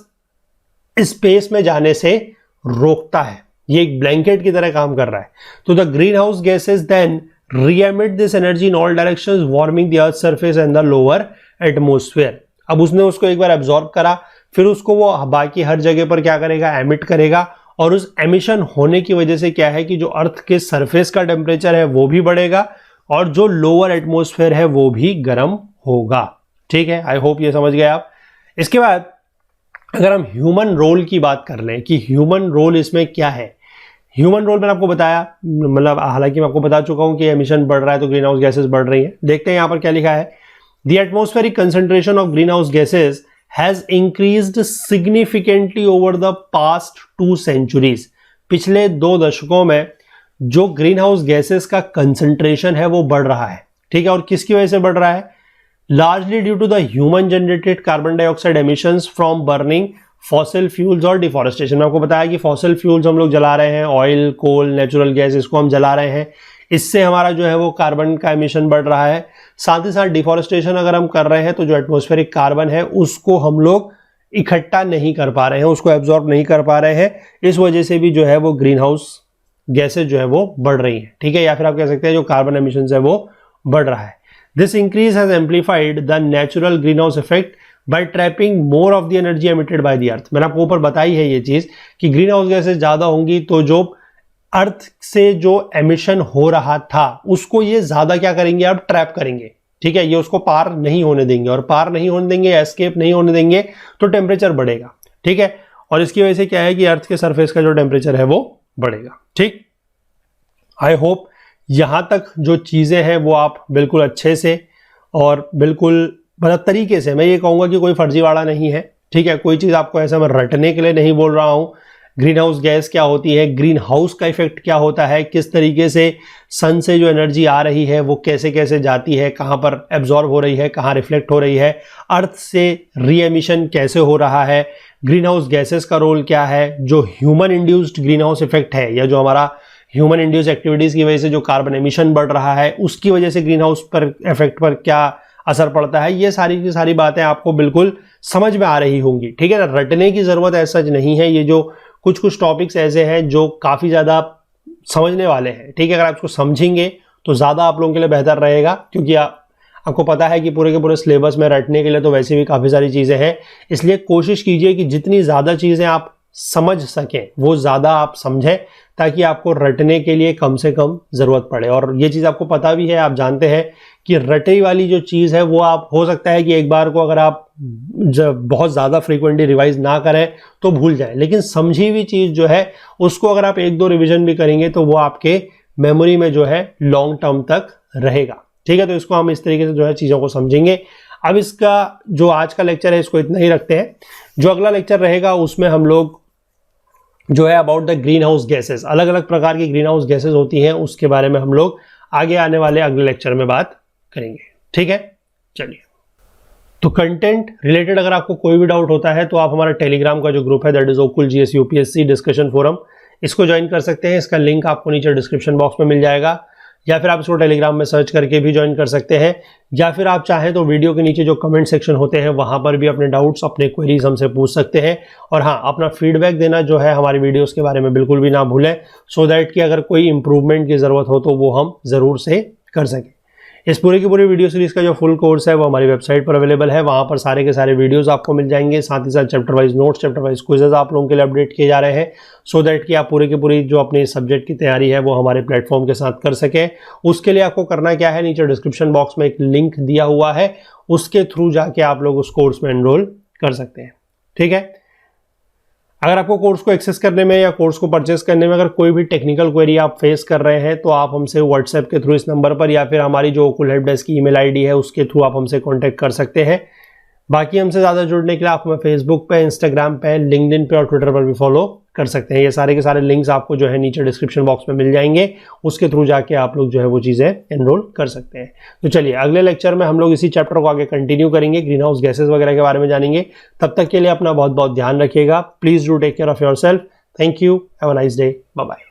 A: स्पेस में जाने से रोकता है। ये एक ब्लैंकेट की तरह काम कर रहा है। तो the green house gases then re-emit this energy in all directions, warming the earth surface and the lower atmosphere. अब उसने उसको एक बार एब्जॉर्ब करा, फिर उसको वो बाकी हर जगह पर क्या करेगा, एमिट करेगा, और उस एमिशन होने की वजह से क्या है कि जो अर्थ के सरफेस का टेम्परेचर है वो भी बढ़ेगा और जो लोअर एटमॉस्फेयर है वो भी गर्म होगा, ठीक है। आई होप ये समझ गए आप। इसके बाद अगर हम ह्यूमन रोल की बात कर लें कि ह्यूमन रोल इसमें क्या है, ह्यूमन रोल मैंने आपको बताया, मतलब हालांकि मैं आपको बता चुका हूं कि एमिशन बढ़ रहा है तो ग्रीन हाउस गैसेस बढ़ रही हैं। देखते हैं यहां पर क्या लिखा है, the atmospheric concentration of green house gases has increased significantly over the past 2 centuries। पिछले 2 दशकों में जो ग्रीन हाउस गैसेस का कंसंट्रेशन है वो बढ़ रहा है, ठीक है। और किसकी वजह से बढ़ रहा है, largely due to the human generated carbon dioxide emissions from burning fossil fuels और डिफॉरेस्टेशन। मैं आपको बताया कि फॉसिल फ्यूल्स हम लोग जला रहे हैं, ऑयल, कोल, नेचुरल गैस, इसको हम जला रहे हैं, इससे हमारा जो है वो कार्बन का एमिशन बढ़ रहा है। साथ ही साथ डिफॉरेस्टेशन अगर हम कर रहे हैं तो जो एटमॉस्फेरिक कार्बन है उसको हम लोग इकट्ठा नहीं कर पा रहे हैं, उसको एब्जॉर्ब नहीं कर पा रहे हैं। इस वजह से भी जो है वो ग्रीन हाउस गैसेज जो है वो बढ़ रही है, ठीक है, या फिर आप कह सकते हैं जो कार्बन एमिशन है वो बढ़ रहा है। This increase has amplified the natural green house effect bye trapping more of the energy emitted by the earth. मैंने आपको ऊपर बताई है ये चीज कि ग्रीन हाउस गैसेज ज्यादा होंगी तो जो अर्थ से जो एमिशन हो रहा था उसको ये ज्यादा क्या करेंगे, अब ट्रैप करेंगे, ठीक है, ये उसको पार नहीं होने देंगे, और पार नहीं होने देंगे, एस्केप नहीं होने देंगे तो टेम्परेचर बढ़ेगा, ठीक है, और इसकी वजह से क्या है कि अर्थ के सरफेस का जो टेम्परेचर है वो बढ़ेगा। ठीक, आई होप यहां तक जो चीजें हैं वो आप बिल्कुल अच्छे से और बिल्कुल मतलब तरीके से, मैं ये कहूंगा कि कोई फर्जीवाड़ा नहीं है, ठीक है, कोई चीज आपको ऐसा मैं रटने के लिए नहीं बोल रहा हूं। ग्रीन हाउस गैस क्या होती है, ग्रीन हाउस का इफेक्ट क्या होता है, किस तरीके से सन से जो एनर्जी आ रही है वो कैसे कैसे जाती है, कहां पर एब्जॉर्ब हो रही है, कहां रिफ्लेक्ट हो रही है, अर्थ से री एमिशन कैसे हो रहा है, ग्रीन हाउस गैसेस का रोल क्या है, जो human induced green house effect है या जो हमारा ह्यूमन इंड्यूस एक्टिविटीज की वजह से जो कार्बन एमिशन बढ़ रहा है उसकी वजह से ग्रीन हाउस पर इफेक्ट पर क्या असर पड़ता है, ये सारी की सारी बातें आपको बिल्कुल समझ में आ रही होंगी, ठीक है ना। रटने की जरूरत ऐसा नहीं है, ये जो कुछ कुछ टॉपिक्स ऐसे हैं जो काफी ज्यादा समझने वाले हैं, ठीक है, अगर आप इसको समझेंगे तो ज्यादा आप लोगों के लिए बेहतर रहेगा, क्योंकि आपको पता है कि पूरे के पूरे सिलेबस में रटने के लिए तो वैसे भी काफी सारी चीजें हैं, इसलिए कोशिश कीजिए कि जितनी ज्यादा चीजें आप समझ सकें वो ज्यादा आप समझें, ताकि आपको रटने के लिए कम से कम जरूरत पड़े। और ये चीज आपको पता भी है, आप जानते हैं कि रटे वाली जो चीज है वो आप हो सकता है कि एक बार को अगर आप बहुत ज्यादा फ्रीक्वेंटली रिवाइज ना करें तो भूल जाएं, लेकिन समझी हुई चीज जो है उसको अगर आप एक दो रिवीजन भी करेंगे तो वो आपके मेमोरी में जो है लॉन्ग टर्म तक रहेगा, ठीक है। तो इसको हम इस तरीके से जो है चीजों को समझेंगे। अब इसका जो आज का लेक्चर है इसको इतना ही रखते हैं, जो अगला लेक्चर रहेगा उसमें हम लोग जो है about the green house gases, अलग अलग प्रकार की ग्रीन हाउस गैसेस होती हैं उसके बारे में हम लोग आगे आने वाले अगले लेक्चर में बात करेंगे, ठीक है। चलिए, तो कंटेंट रिलेटेड अगर आपको कोई भी डाउट होता है तो आप हमारा टेलीग्राम का जो ग्रुप है that is Okul GS UPSC discussion forum, इसको ज्वाइन कर सकते हैं। इसका लिंक आपको नीचे डिस्क्रिप्शन बॉक्स में मिल जाएगा, या फिर आप इसको टेलीग्राम में सर्च करके भी ज्वाइन कर सकते हैं, या फिर आप चाहें तो वीडियो के नीचे जो कमेंट सेक्शन होते हैं वहां पर भी अपने डाउट्स, अपने क्वेरीज हमसे पूछ सकते हैं। और हाँ, अपना फीडबैक देना जो है हमारी वीडियोस के बारे में बिल्कुल भी ना भूलें, सो दैट कि अगर कोई इंप्रूवमेंट की जरूरत हो तो वो हम जरूर से कर सकें। इस पूरी की पूरी वीडियो सीरीज का जो फुल कोर्स है वो हमारी वेबसाइट पर अवेलेबल है, वहां पर सारे के सारे वीडियोस आपको मिल जाएंगे, साथ ही साथ chapter wise notes, chapter wise quizzes आप लोगों के लिए अपडेट किए जा रहे हैं, सो दैट कि आप पूरी की पूरी जो अपने सब्जेक्ट की तैयारी है वो हमारे प्लेटफॉर्म के साथ कर सके। उसके लिए आपको करना क्या है, नीचे डिस्क्रिप्शन बॉक्स में एक लिंक दिया हुआ है, उसके थ्रू जाके आप लोग उस कोर्स में एनरोल कर सकते हैं, ठीक है। अगर आपको कोर्स को एक्सेस करने में या कोर्स को परचेस करने में अगर कोई भी टेक्निकल क्वेरी आप फेस कर रहे हैं तो आप हमसे व्हाट्सएप के थ्रू इस नंबर पर या फिर हमारी जो ओकुल हेल्प डेस्क की ईमेल आईडी है उसके थ्रू आप हमसे कांटेक्ट कर सकते हैं। बाकी हमसे ज़्यादा जुड़ने के लिए आप हमें फेसबुक पे, इंस्टाग्राम पे, लिंक्डइन पे और ट्विटर पर भी फॉलो कर सकते हैं। ये सारे के सारे लिंक्स आपको जो है नीचे डिस्क्रिप्शन बॉक्स में मिल जाएंगे, उसके थ्रू जाके आप लोग जो है वो चीज़ें एनरोल कर सकते हैं। तो चलिए, अगले लेक्चर में हम लोग इसी चैप्टर को आगे कंटिन्यू करेंगे, ग्रीन हाउस गैसेज वगैरह के बारे में जानेंगे। तब तक के लिए अपना बहुत बहुत ध्यान रखिएगा। Please do take care of yourself. Thank you, have a nice day, bye bye.